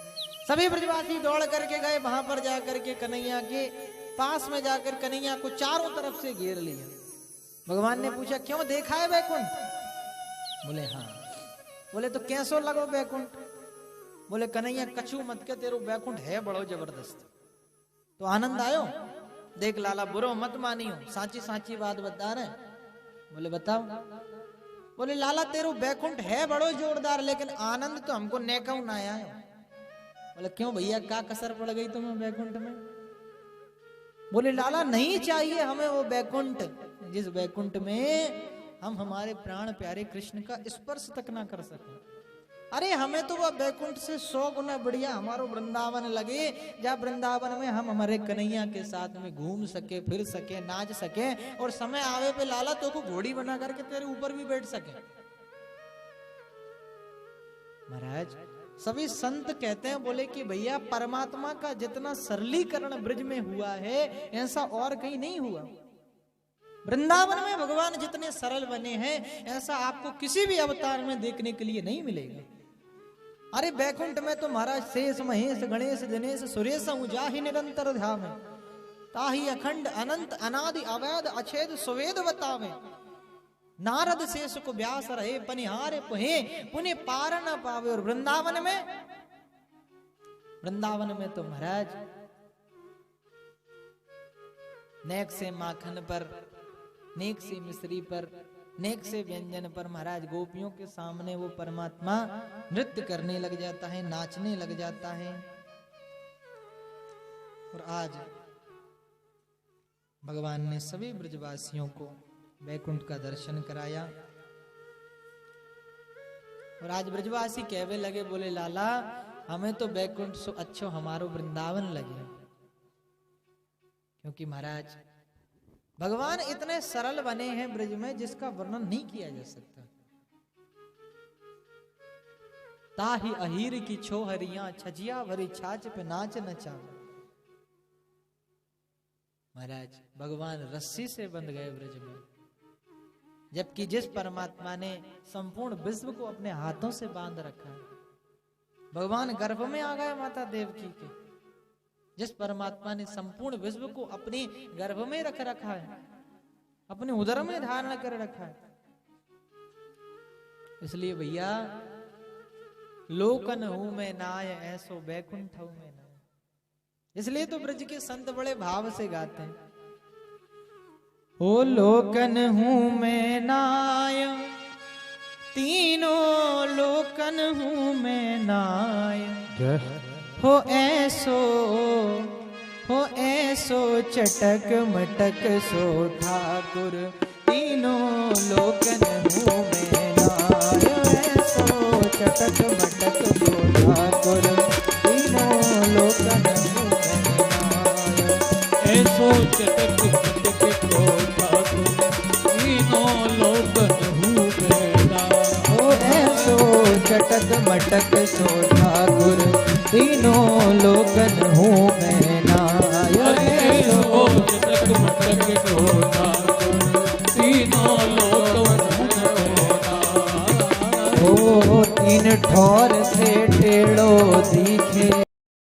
सभी ब्रजवासी दौड़ करके गए, वहां पर जाकर के कन्हैया के पास में जाकर कन्हैया को चारों तरफ से घेर लिया। भगवान ने पूछा क्यों देखा है बैकुंठ? बोले हाँ। बोले तो कैसो लगो बैकुंठ? बोले कन्हैया कछु मत के, तेरो बैकुंठ है बड़ो जबरदस्त। तो आनंद आयो? देख लाला बुरो मत मानियो, साची साची बात बता रहे। बोले बताओ। बोले लाला तेरो बैकुंठ है बड़ो जोरदार, लेकिन आनंद तो हमको नेकाऊ ना आया। बोले क्यों भैया क्या कसर पड़ गई तुम्हें बैकुंठ में? बोले लाला नहीं चाहिए हमें वो बैकुंठ जिस बैकुंठ में हम हमारे प्राण प्यारे कृष्ण का स्पर्श तक ना कर सके। अरे हमें तो वह बैकुंठ से 100 गुना बढ़िया हमारो वृंदावन लगे, जहाँ वृंदावन में हम हमारे कन्हैया के साथ में घूम सके, फिर सके, नाच सके, और समय आवे पे लाला तो को घोड़ी बना करके तेरे ऊपर भी बैठ सके। महाराज सभी संत कहते हैं, बोले कि भैया परमात्मा का जितना सरलीकरण ब्रज में हुआ है ऐसा और कहीं नहीं हुआ। वृंदावन में भगवान जितने सरल बने हैं ऐसा आपको किसी भी अवतार में देखने के लिए नहीं मिलेगा। अरे बैकुंठ में तो महाराज शेष महेश गणेश दिनेश सुरेश जाहि निरंतर ध्यान, ताहि अखंड अनंत अनादि अवैध अछेद सुवेद बतावे, नारद शेष को व्यास रहे पनिहारे पुहे पुण्य पार न पावे। और वृंदावन में तो महाराज नेक से माखन पर, नेक से मिश्री पर, नेक से व्यंजन पर महाराज गोपियों के सामने वो परमात्मा नृत्य करने लग जाता है, नाचने लग जाता है। और आज भगवान ने सभी ब्रजवासियों को बैकुंठ का दर्शन कराया। और आज ब्रजवासी कहवे लगे, बोले लाला हमें तो बैकुंठ सो अच्छो हमारो वृंदावन लगे, क्योंकि महाराज भगवान इतने सरल बने हैं ब्रज में जिसका वर्णन नहीं किया जा सकता। ताहि अहीर की छोहरियां छजिया भरी छाछ पे नाच नचा। महाराज भगवान रस्सी से बंध गए ब्रज में, जबकि जिस परमात्मा ने संपूर्ण विश्व को अपने हाथों से बांध रखा है। भगवान गर्भ में आ गए माता देवकी के, जिस परमात्मा ने संपूर्ण विश्व को अपने गर्भ में रख रखा है, अपने उदर में धारण कर रखा है। इसलिए भैया लोकन हूं मैं नाय ऐसो बैकुंठ हूं मैं नाय। इसलिए तो ब्रज के संत बड़े भाव से गाते हैं, ओ लोकन हूं मैं नाय, तीनों लोकन हूं मैं नाय। हो ऐसो चटक मटक सो ठाकुर, तीनों लोकन हूं मैं नाय। ऐसो चटक मटक सो ठाकुर, तीनों लोकन हूं मैं नाय। ऐसो चटक मटक सो ठाकुर, तीनों लोकन हूँ मैं नाय। ओ ऐसो चटक मटक सो ठाकुर, तीनों लोकन हूँ मैं